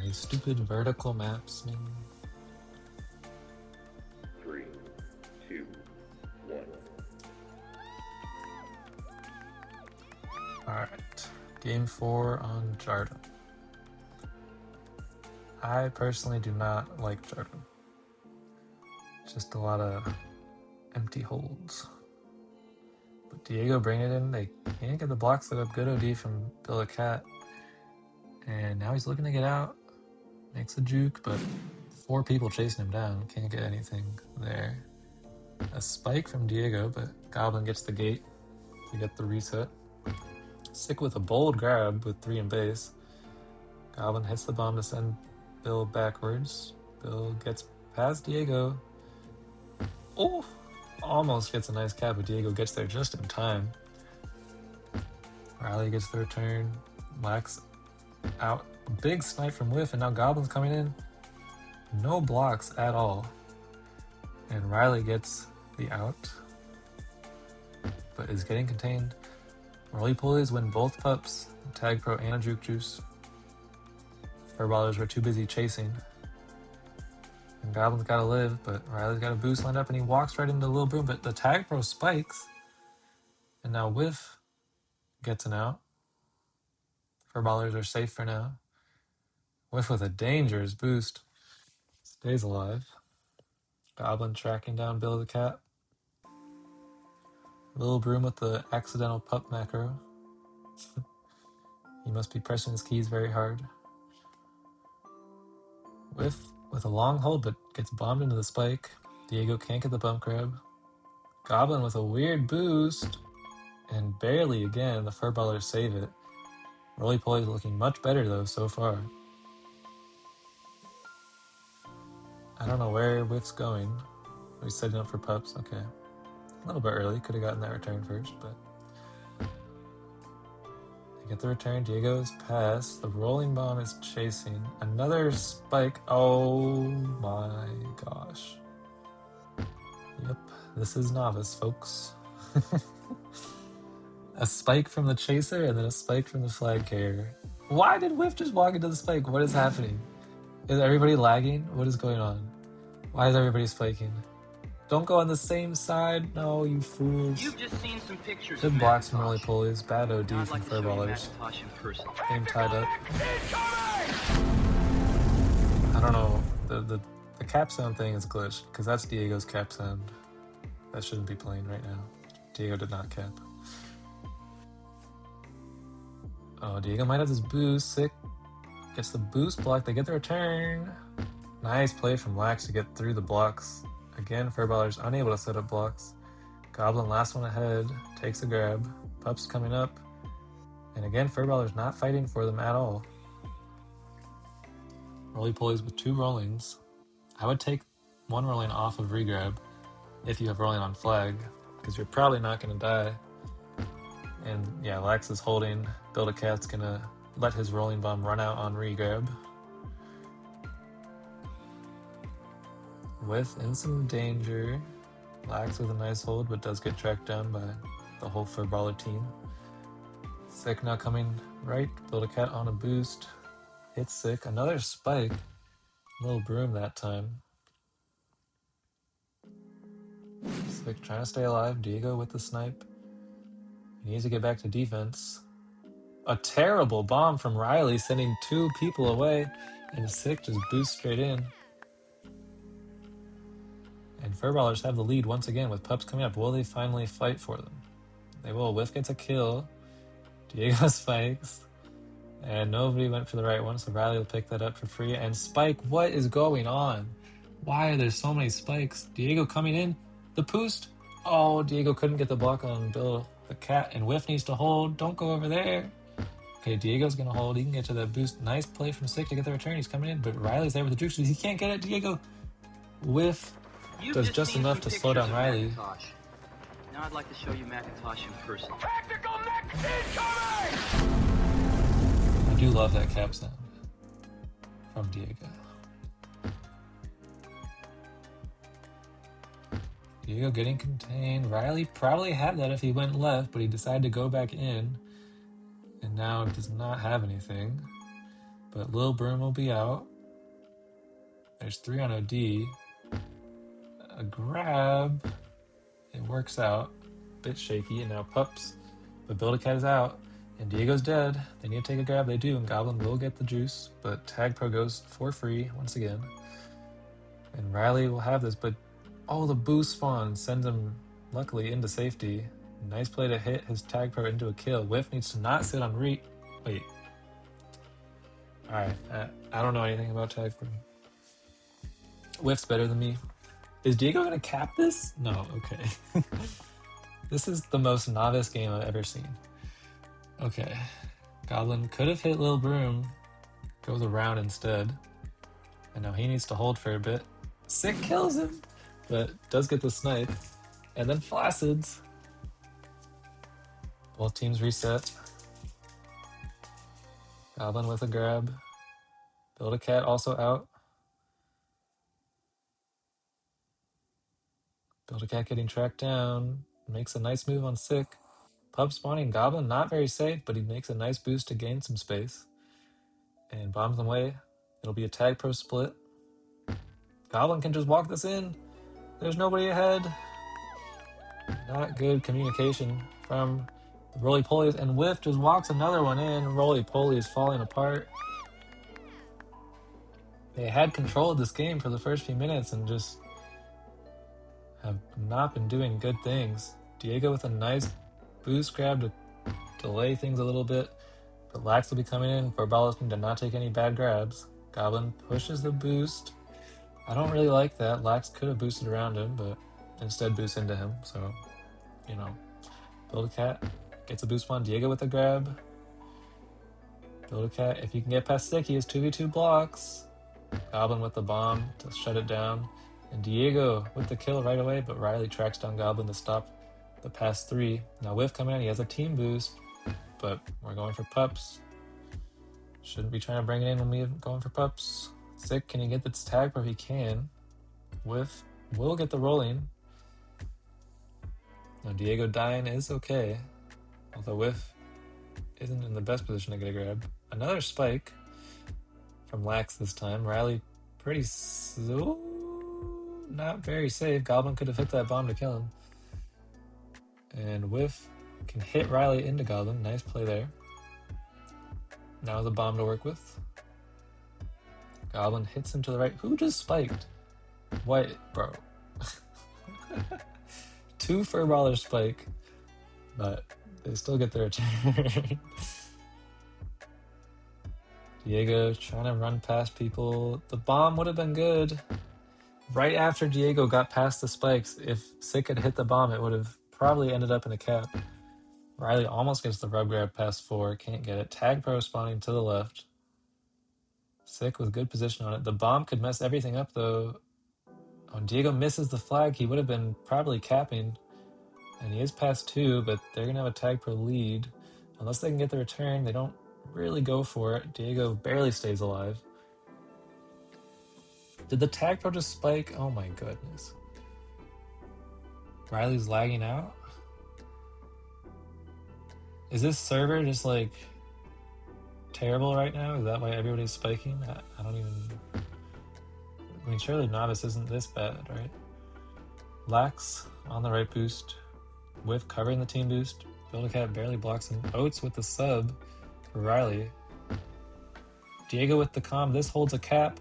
These stupid vertical maps, man. 3, 2, 1. Alright. Game 4 on Jardim. I personally do not like Jardim. Just a lot of empty holds. But Diego bringing it in. They can't get the block set up. Good OD from Bill the Cat. And now he's looking to get out. Makes a juke, but 4 people chasing him down. Can't get anything there. A spike from Diego, but Goblin gets the gate to get the reset. Sick with a bold grab with 3 in base. Goblin hits the bomb to send Bill backwards. Bill gets past Diego. Oh! Almost gets a nice cap, but Diego gets there just in time. Riley gets the return. Lax out. A big snipe from Whiff, and now Goblin's coming in. No blocks at all. And Riley gets the out, but is getting contained. Roly Polies win both pups, Tag Pro and a Juke Juice. Furballers were too busy chasing. And Goblin's gotta live, but Riley's got a boost lined up and he walks right into Lil Broom, but the Tag Pro spikes. And now Whiff gets an out. Furballers are safe for now. Whiff with a dangerous boost. Stays alive. Goblin tracking down Bill the Cat. Lil Broom with the accidental pup macro. He must be pressing his keys very hard. Whiff with a long hold, but gets bombed into the spike. Diego can't get the bump grab. Goblin with a weird boost. And barely again, the Furballers save it. Roly Poly's looking much better though so far. I don't know where Whiff's going. Oh, he's setting up for pups, okay. A little bit early, could have gotten that return first, but they get the return. Diego's pass. The rolling bomb is chasing. Another spike. Oh my gosh. Yep, this is Novice, folks. A spike from the chaser and then a spike from the flag carrier. Why did Whiff just walk into the spike? What is happening? Is everybody lagging? What is going on? Why is everybody spiking? Don't go on the same side. No, you fools. You've just seen some pictures Good of blocks from Macintosh. Roly Polies. Bad OD Now I'd from like to show you Furballers. Macintosh in person. Game tied up. Incoming! I don't know. The cap sound thing is glitched because that's Diego's cap sound. That shouldn't be playing right now. Diego did not cap. Oh, Diego might have this boost. Sick. Gets the boost block. They get the return. Nice play from Lax to get through the blocks. Again, Furballers unable to set up blocks. Goblin last one ahead. Takes a grab. Pups coming up. And again, Furballers not fighting for them at all. Roly Polies with 2 rollings. I would take 1 rolling off of regrab if you have rolling on flag, because you're probably not going to die. And yeah, Lax is holding. Build a Cat's going to let his rolling bomb run out on regrab. Whiff in some danger. Lax with a nice hold, but does get tracked down by the whole Furballer team. Sick now coming right. Build a Cat on a boost. Hits Sick. Another spike. Little Broom that time. Sick trying to stay alive. Diego with the snipe. He needs to get back to defense. A terrible bomb from Riley, sending 2 people away. And Sick just boosts straight in. And Furballers have the lead once again with pups coming up. Will they finally fight for them? They will. Whiff gets a kill. Diego spikes. And nobody went for the right one, so Riley will pick that up for free. And Spike, what is going on? Why are there so many spikes? Diego coming in. The boost. Oh, Diego couldn't get the block on Bill the Cat. And Whiff needs to hold. Don't go over there. Okay, Diego's going to hold. He can get to that boost. Nice play from Sick to get the return. He's coming in, but Riley's there with the juke. He can't get it. Diego. Whiff. You've Does just seen enough some to slow down pictures of Riley. Macintosh. Now I'd like to show you Macintosh in person. Tactical mech incoming! I do love that cap sound from Diego. Diego getting contained. Riley probably had that if he went left, but he decided to go back in. And now does not have anything. but Lil Broom will be out. There's 3 on OD. A grab. It works out. Bit shaky, and now Pups. But Build-A-Cat is out, and Diego's dead. They need to take a grab. They do, and Goblin will get the juice, but Tag Pro goes for free once again. And Riley will have this, but oh, the boost spawn sends him luckily into safety. Nice play to hit his Tag Pro into a kill. Whiff needs to not sit on Wait. Alright, I don't know anything about Tag Pro. Whiff's better than me. Is Diego gonna cap this? No, okay. This is the most novice game I've ever seen. Okay. Goblin could have hit Lil Broom. Goes around instead. And now he needs to hold for a bit. Sick kills him, but does get the snipe. And then Flacids. Both teams reset. Goblin with a grab. Build-A-Cat also out. Build-A-Cat getting tracked down. Makes a nice move on Sick. Pub spawning Goblin, not very safe, but he makes a nice boost to gain some space. And bombs them away. It'll be a Tag Pro split. Goblin can just walk this in. There's nobody ahead. Not good communication from the roly-polies. And Whiff just walks another one in. Roly-poly is falling apart. They had control of this game for the first few minutes and just have not been doing good things. Diego with a nice boost grab to delay things a little bit, but Lax will be coming in for Balleston to not take any bad grabs. Goblin pushes the boost. I don't really like that. Lax could have boosted around him, but instead boosts into him, so, you know. Build-A-Cat gets a boost on Diego with a grab. Build-A-Cat, if you can get past Sick, he has 2v2 blocks. Goblin with the bomb to shut it down. And Diego with the kill right away, but Riley tracks down Goblin to stop the pass 3. Now Whiff coming in, he has a team boost, but we're going for Pups. Shouldn't be trying to bring it in when we're going for Pups. Sick, can he get this tag? But he can. Whiff will get the rolling. Now Diego dying is okay, although Whiff isn't in the best position to get a grab. Another spike from Lax this time. Riley pretty not very safe. Goblin could have hit that bomb to kill him. And Whiff can hit Riley into Goblin. Nice play there. Now the bomb to work with. Goblin hits him to the right. Who just spiked? What, bro? 2 Furballers spike, but they still get their return. Diego trying to run past people. The bomb would have been good. Right after Diego got past the spikes, if Sick had hit the bomb, it would have probably ended up in a cap. Riley almost gets the rub grab past 4, can't get it. Tag Pro spawning to the left. Sick with good position on it. The bomb could mess everything up though. When Diego misses the flag, he would have been probably capping. And he is past 2, but they're going to have a Tag Pro lead. Unless they can get the return, they don't really go for it. Diego barely stays alive. Did the Tag Pro just spike? Oh my goodness. Riley's lagging out? Is this server just like terrible right now? Is that why everybody's spiking? I don't even... I mean, surely Novice isn't this bad, right? Lax on the right boost. Whiff covering the team boost. Build-A-Cat barely blocks him. Oats with the sub for Riley. Diego with the comm. This holds a cap.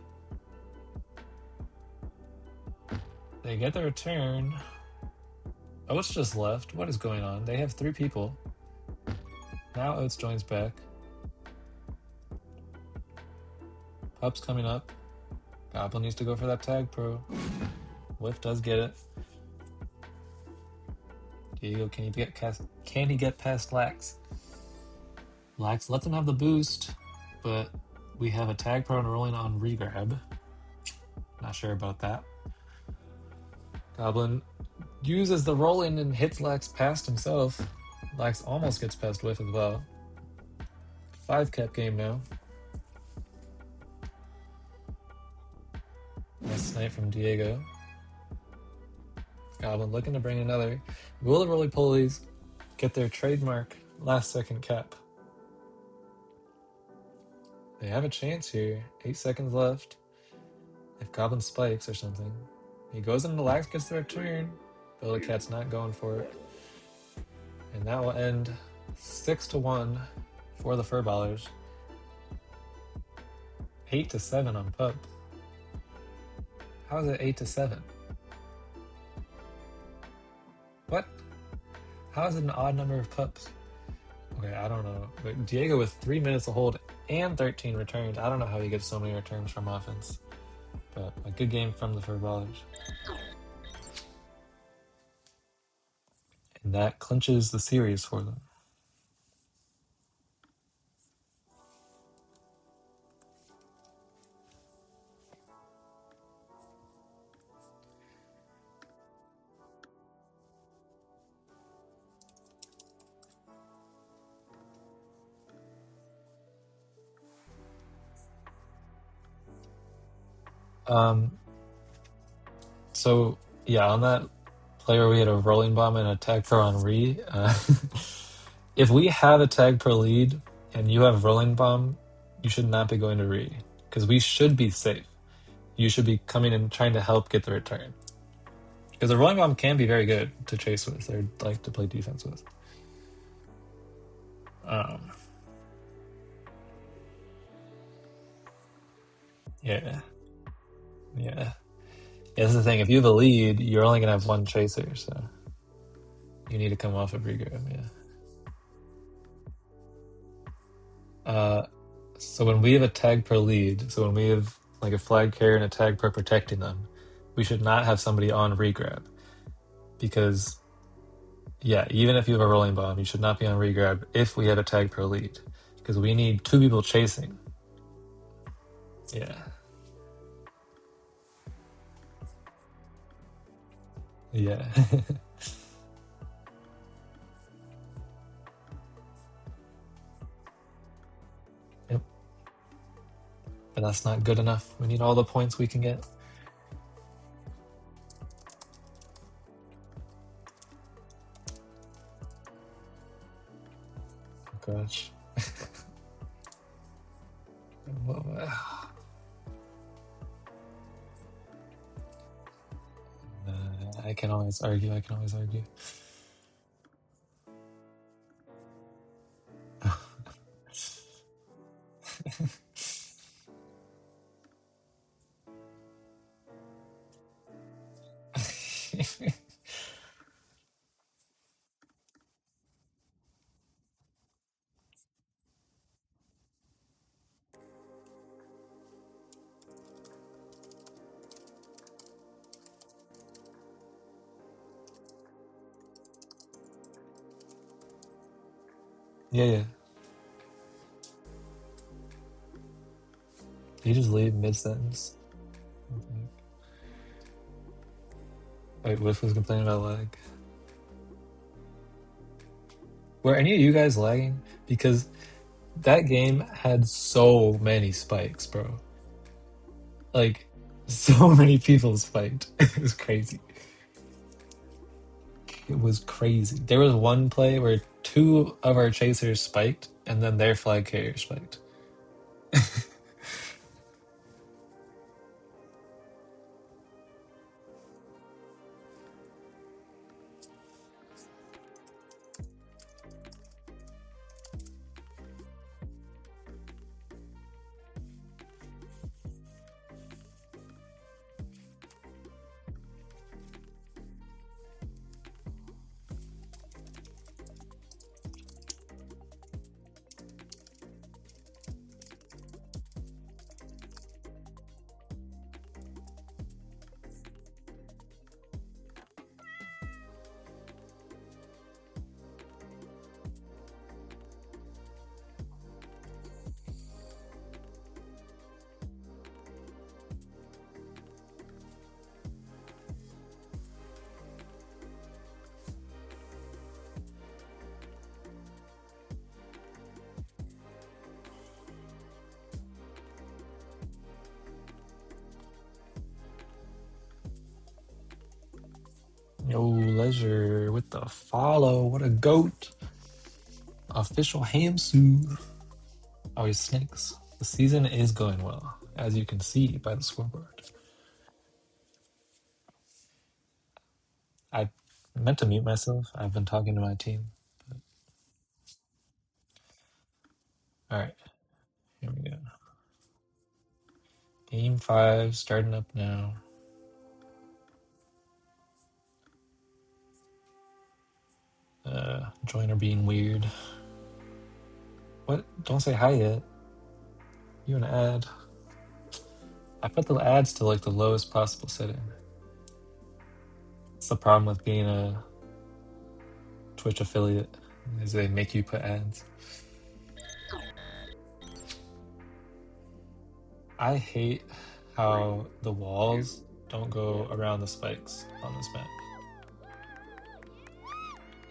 They get the return. Oats just left. What is going on? They have 3 people. Now Oats joins back. Pup's coming up. Goblin needs to go for that Tag Pro. Whiff does get it. Diego, can he get past Lax? Lax lets him have the boost, but we have a Tag Pro and rolling on regrab. Not sure about that. Goblin uses the rolling and hits Lax past himself. Lax almost gets past Whiff as well. 5 cap game now. Nice snipe from Diego. Goblin looking to bring another. Will the roly-polies get their trademark last second cap? They have a chance here. 8 seconds left. If Goblin spikes or something. He goes into lax, gets the return. Cat's not going for it. And that will end 6-1 for the Furballers. 8-7 on Pup. How is it 8-7? What? How is it an odd number of Pups? Okay, I don't know. But Diego with 3 minutes to hold and 13 returns. I don't know how he gets so many returns from offense. But a good game from the Furballers. And that clinches the series for them. So yeah, on that player we had a rolling bomb and a tag pro on Re. If we have a tag pro lead and you have rolling bomb, you should not be going to Re because we should be safe. You should be coming and trying to help get the return because the rolling bomb can be very good to chase with or like to play defense with. Yeah. That's the thing. If you have a lead, you're only gonna have one chaser, so you need to come off of regrab. So when we have a tag per lead, so when we have like a flag carrier and a tag per protecting them, we should not have somebody on regrab because even if you have a rolling bomb, you should not be on regrab if we have a tag per lead because we need 2 people chasing. Yeah. Yep. But that's not good enough. We need all the points we can get. Oh, gosh. I can always argue. Yeah. You just leave mid-sentence. Wait, Whiff was complaining about lag. Were any of you guys lagging? Because that game had so many spikes, bro. Like, so many people spiked. It was crazy. It was crazy. There was one play where 2 of our chasers spiked, and then their flag carrier spiked. Yo, Leisure with the follow. What a goat. Official Hamsu. Oh, he's snakes. The season is going well, as you can see by the scoreboard. I meant to mute myself. I've been talking to my team. All right, here we go. Game 5 starting up now. Joiner being weird. What? Don't say hi yet. You an ad? I put the ads to like the lowest possible setting. It's the problem with being a Twitch affiliate, is they make you put ads. I hate how the walls don't go around the spikes on this map.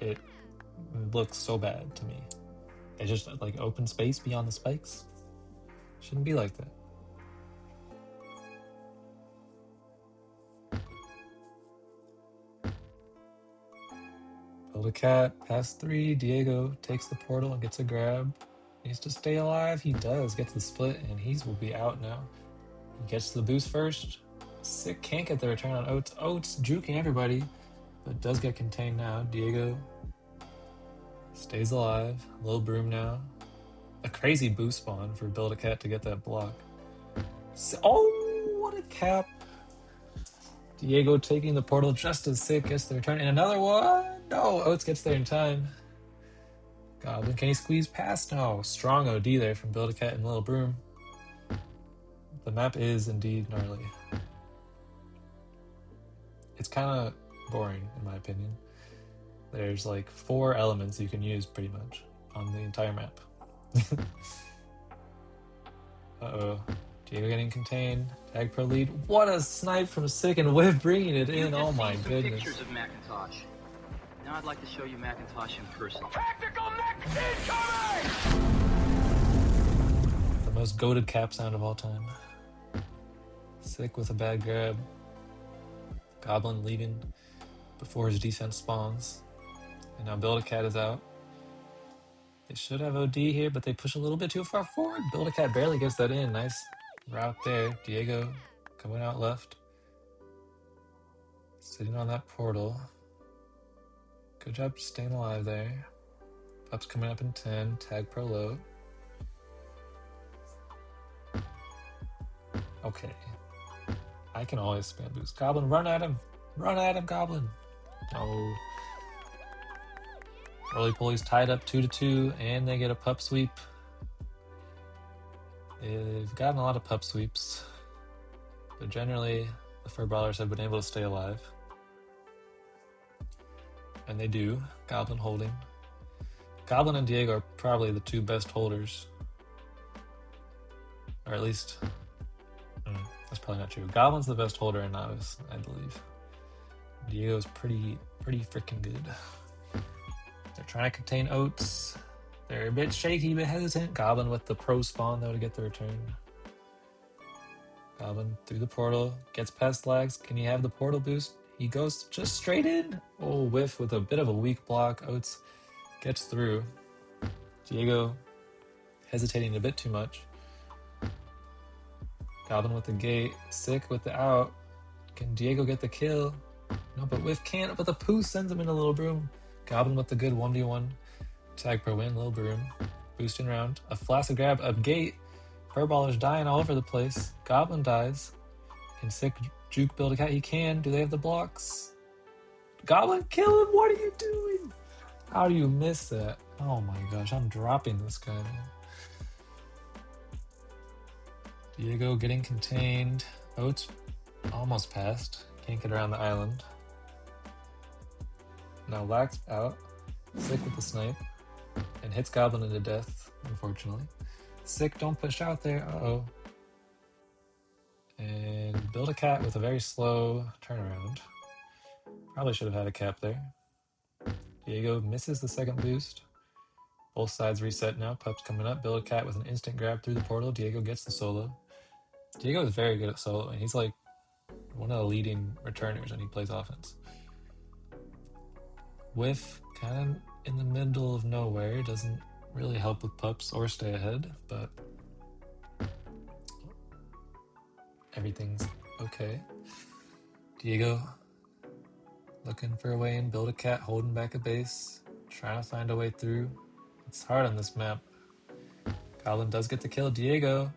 It looks so bad to me. It's just like open space beyond the spikes. Shouldn't be like that. Build a cat, pass 3. Diego takes the portal and gets a grab. Needs to stay alive. He does. Gets the split, and he will be out now. He gets the boost first. Sick can't get the return on Oates. Oates juking everybody, but does get contained now. Diego stays alive. Little broom now. A crazy boost spawn for Build a Cat to get that block. Oh, what a cap. Diego taking the portal just as Sick gets the return. And another one. No, Oates gets there in time. Goblin, can he squeeze past? No. Strong OD there from Build a Cat and Little Broom. The map is indeed gnarly. It's kind of boring, in my opinion. There's like 4 elements you can use pretty much on the entire map. Uh-oh. Diego getting contained. Tag pro lead. What a snipe from Sick and Whiff bringing it in. Oh my goodness. Pictures of Macintosh. Now I'd like to show you Macintosh in person. Tactical mech incoming! The most goated cap sound of all time. Sick with a bad grab. Goblin leaving before his defense spawns. And now Build a Cat is out. They should have OD here, but they push a little bit too far forward. Build a Cat barely gets that in. Nice route there. Diego coming out left. Sitting on that portal. Good job staying alive there. Pup's coming up in 10. Tag pro low. Okay. I can always spam boost. Goblin, run at him! Run at him, Goblin! No. Roly Poly's tied up 2-2, and they get a pup sweep. They've gotten a lot of pup sweeps, but generally the fur brawlers have been able to stay alive. And they do. Goblin holding. Goblin and Diego are probably the 2 best holders. Or at least... that's probably not true. Goblin's the best holder in Novice, I believe. Diego's pretty freaking good. They're trying to contain Oates. They're a bit shaky, but hesitant. Goblin with the pro spawn, though, to get the return. Goblin through the portal. Gets past lags. Can he have the portal boost? He goes just straight in. Oh, whiff with a bit of a weak block. Oates gets through. Diego hesitating a bit too much. Goblin with the gate. Sick with the out. Can Diego get the kill? No, but Whiff can't. But the poo sends him in a Little Broom. Goblin with the good 1v1. Tag pro win. Little Broom. Boosting round. A flaccid grab. A gate. Furballer's dying all over the place. Goblin dies. Can Sick juke Build a Cat? He can. Do they have the blocks? Goblin, kill him! What are you doing? How do you miss that? Oh my gosh, I'm dropping this guy, man. Diego getting contained. Oates almost passed. Can't get around the island. Now Lax out. Sick with the snipe. And hits Goblin into death, unfortunately. Sick, don't push out there. Uh-oh. And Build a Cat with a very slow turnaround. Probably should have had a cap there. Diego misses the second boost. Both sides reset now. Pup's coming up. Build a Cat with an instant grab through the portal. Diego gets the solo. Diego is very good at solo, and he's like one of the leading returners when he plays offense. Whiff, kind of in the middle of nowhere. Doesn't really help with pups or stay ahead, but Everything's okay. Diego looking for a way in, build a cat, holding back a base, trying to find a way through. It's hard on this map. Goblin does get the kill. Diego.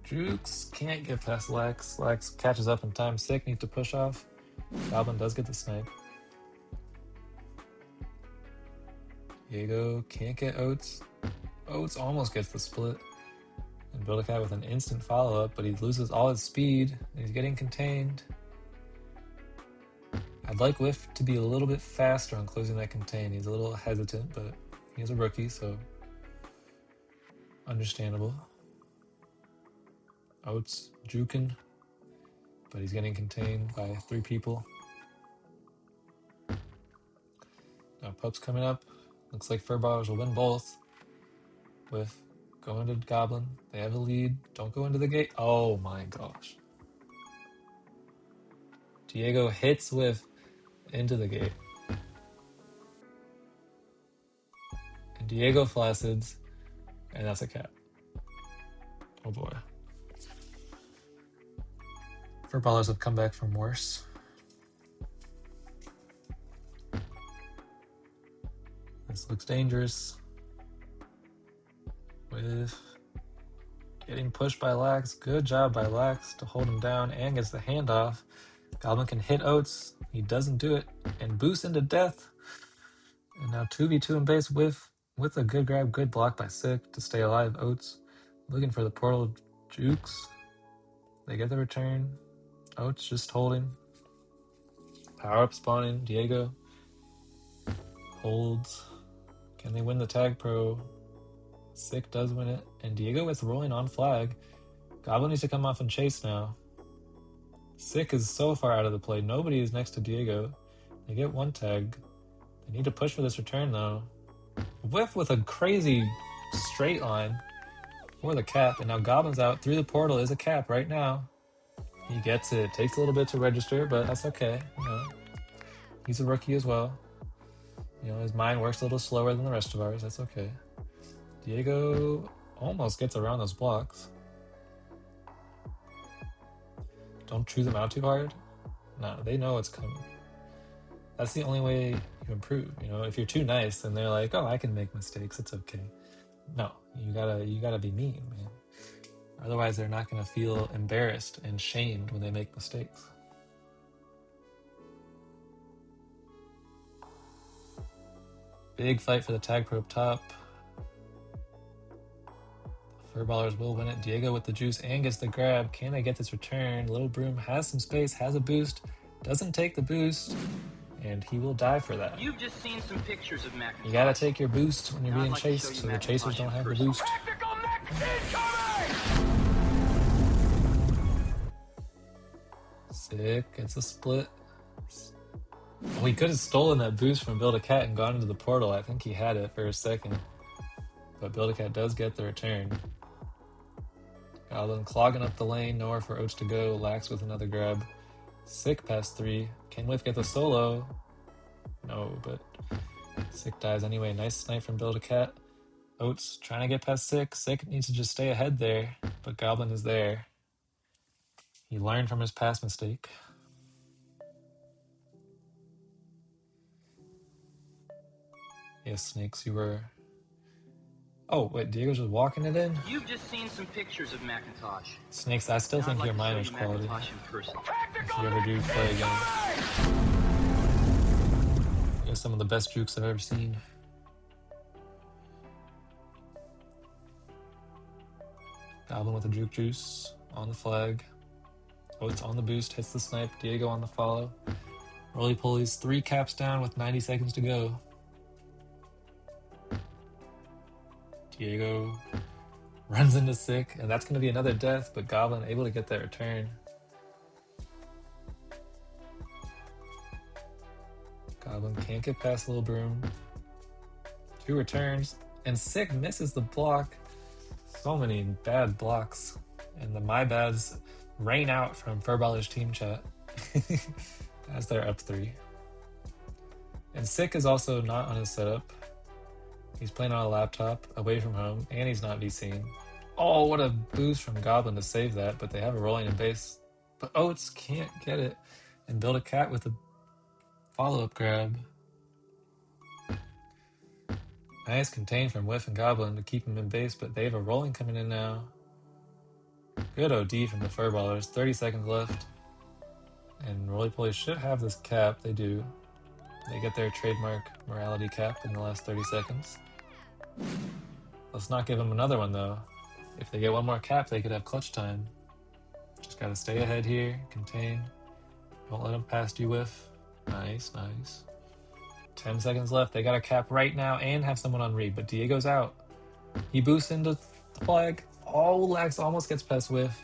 Jukes can't get past Lax. Lax catches up in time. Sick needs to push off. Goblin does get the snipe. Diego can't get Oates. Oates almost gets the split. And build a cat with an instant follow-up, but he loses all his speed. And he's getting contained. I'd like Whiff to be a little bit faster on closing that contain. He's a little hesitant, but he's a rookie, so understandable. Oates juking, but he's getting contained by 3 people. Now Pup's coming up. Looks like Furballers will win both. With going to Goblin. They have a lead. Don't go into the gate. Oh my gosh. Diego hits with into the gate. And Diego flacids. And that's a cap. Oh boy. Furballers have come back from worse. This looks dangerous. With getting pushed by Lax. Good job by Lax to hold him down and gets the handoff. Goblin can hit Oates. He doesn't do it. And boosts into death. And now 2v2 in base with a good grab, good block by Sick to stay alive. Oates looking for the portal. Jukes. They get the return. Oates just holding. Power up spawning. Diego holds. Can they win the tag pro? Sick does win it. And Diego is rolling on flag. Goblin needs to come off and chase now. Sick is so far out of the play. Nobody is next to Diego. They get 1 tag. They need to push for this return though. Whiff with a crazy straight line for the cap. And now Goblin's out through the portal is a cap right now. He gets it. Takes a little bit to register, but that's okay. You know, he's a rookie as well. You know, his mind works a little slower than the rest of ours. That's okay. Diego almost gets around those blocks. Don't chew them out too hard. No, they know it's coming. That's the only way you improve. You know, if you're too nice, then they're like, "Oh, I can make mistakes. It's okay." No, you gotta be mean, man. Otherwise, they're not gonna feel embarrassed and shamed when they make mistakes. Big fight for the tag pro up top. Furballers will win it. Diego with the juice and gets the grab. Can they get this return? Little Broom has some space, has a boost, doesn't take the boost, and he will die for that. You've just seen some pictures of Macintosh. You gotta take your boost when you're Now I'd being like to show chased, you so the chasers Macintosh don't in have the person. boost. Tactical mech incoming! Sick, gets a split. Oh, he could have stolen that boost from Build a Cat and gone into the portal. I think he had it for a second. But Build a Cat does get the return. Goblin clogging up the lane, nowhere for Oates to go. Lax with another grab. Sick past 3. Can Whiff get the solo? No, but Sick dies anyway. Nice snipe from Build a Cat. Oates trying to get past Sick. Sick needs to just stay ahead there, but Goblin is there. He learned from his past mistake. Yes, Snakes, you were... Oh, wait, Diego's just walking it in? You've just seen some pictures of Macintosh. Snakes, I still Now think I'd your like to show miner's you quality. Macintosh in person. If you ever do play again. You're some of the best jukes I've ever seen. Goblin with a juke juice on the flag. Oates on the boost, hits the snipe. Diego on the follow. Roly polies, 3 caps down with 90 seconds to go. Diego runs into Sick, and that's going to be another death, but Goblin able to get that return. Goblin can't get past Little Broom. 2 returns, and Sick misses the block. So many bad blocks, and the my bads rain out from Furballer's team chat as they're up 3. And Sick is also not on his setup. He's playing on a laptop away from home, and he's not VCing. Oh, what a boost from Goblin to save that, but they have a rolling in base. But Oates can't get it and build a cat with a follow-up grab. Nice contain from Whiff and Goblin to keep him in base, but they have a rolling coming in now. Good OD from the Furballers. 30 seconds left. And Roly Poly should have this cap. They do. They get their trademark morality cap in the last 30 seconds. Let's not give them another one, though. If they get one more cap, they could have clutch time. Just gotta stay ahead here. Contain. Don't let them past you Whiff. Nice, nice. 10 seconds left. They got a cap right now and have someone on read, but Diego's out. He boosts into the flag. Oh, Lax almost gets past Whiff.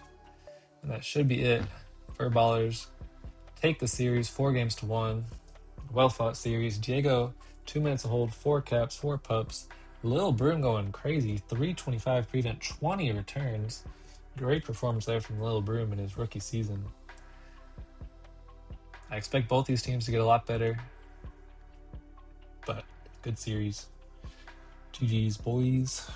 And that should be it. Furballers take the series 4-1. Well fought series. Diego, 2 minutes to hold, 4 caps, 4 pups. Lil Broom going crazy. 325 prevent, 20 returns. Great performance there from Lil Broom in his rookie season. I expect both these teams to get a lot better. But good series. GG's, boys.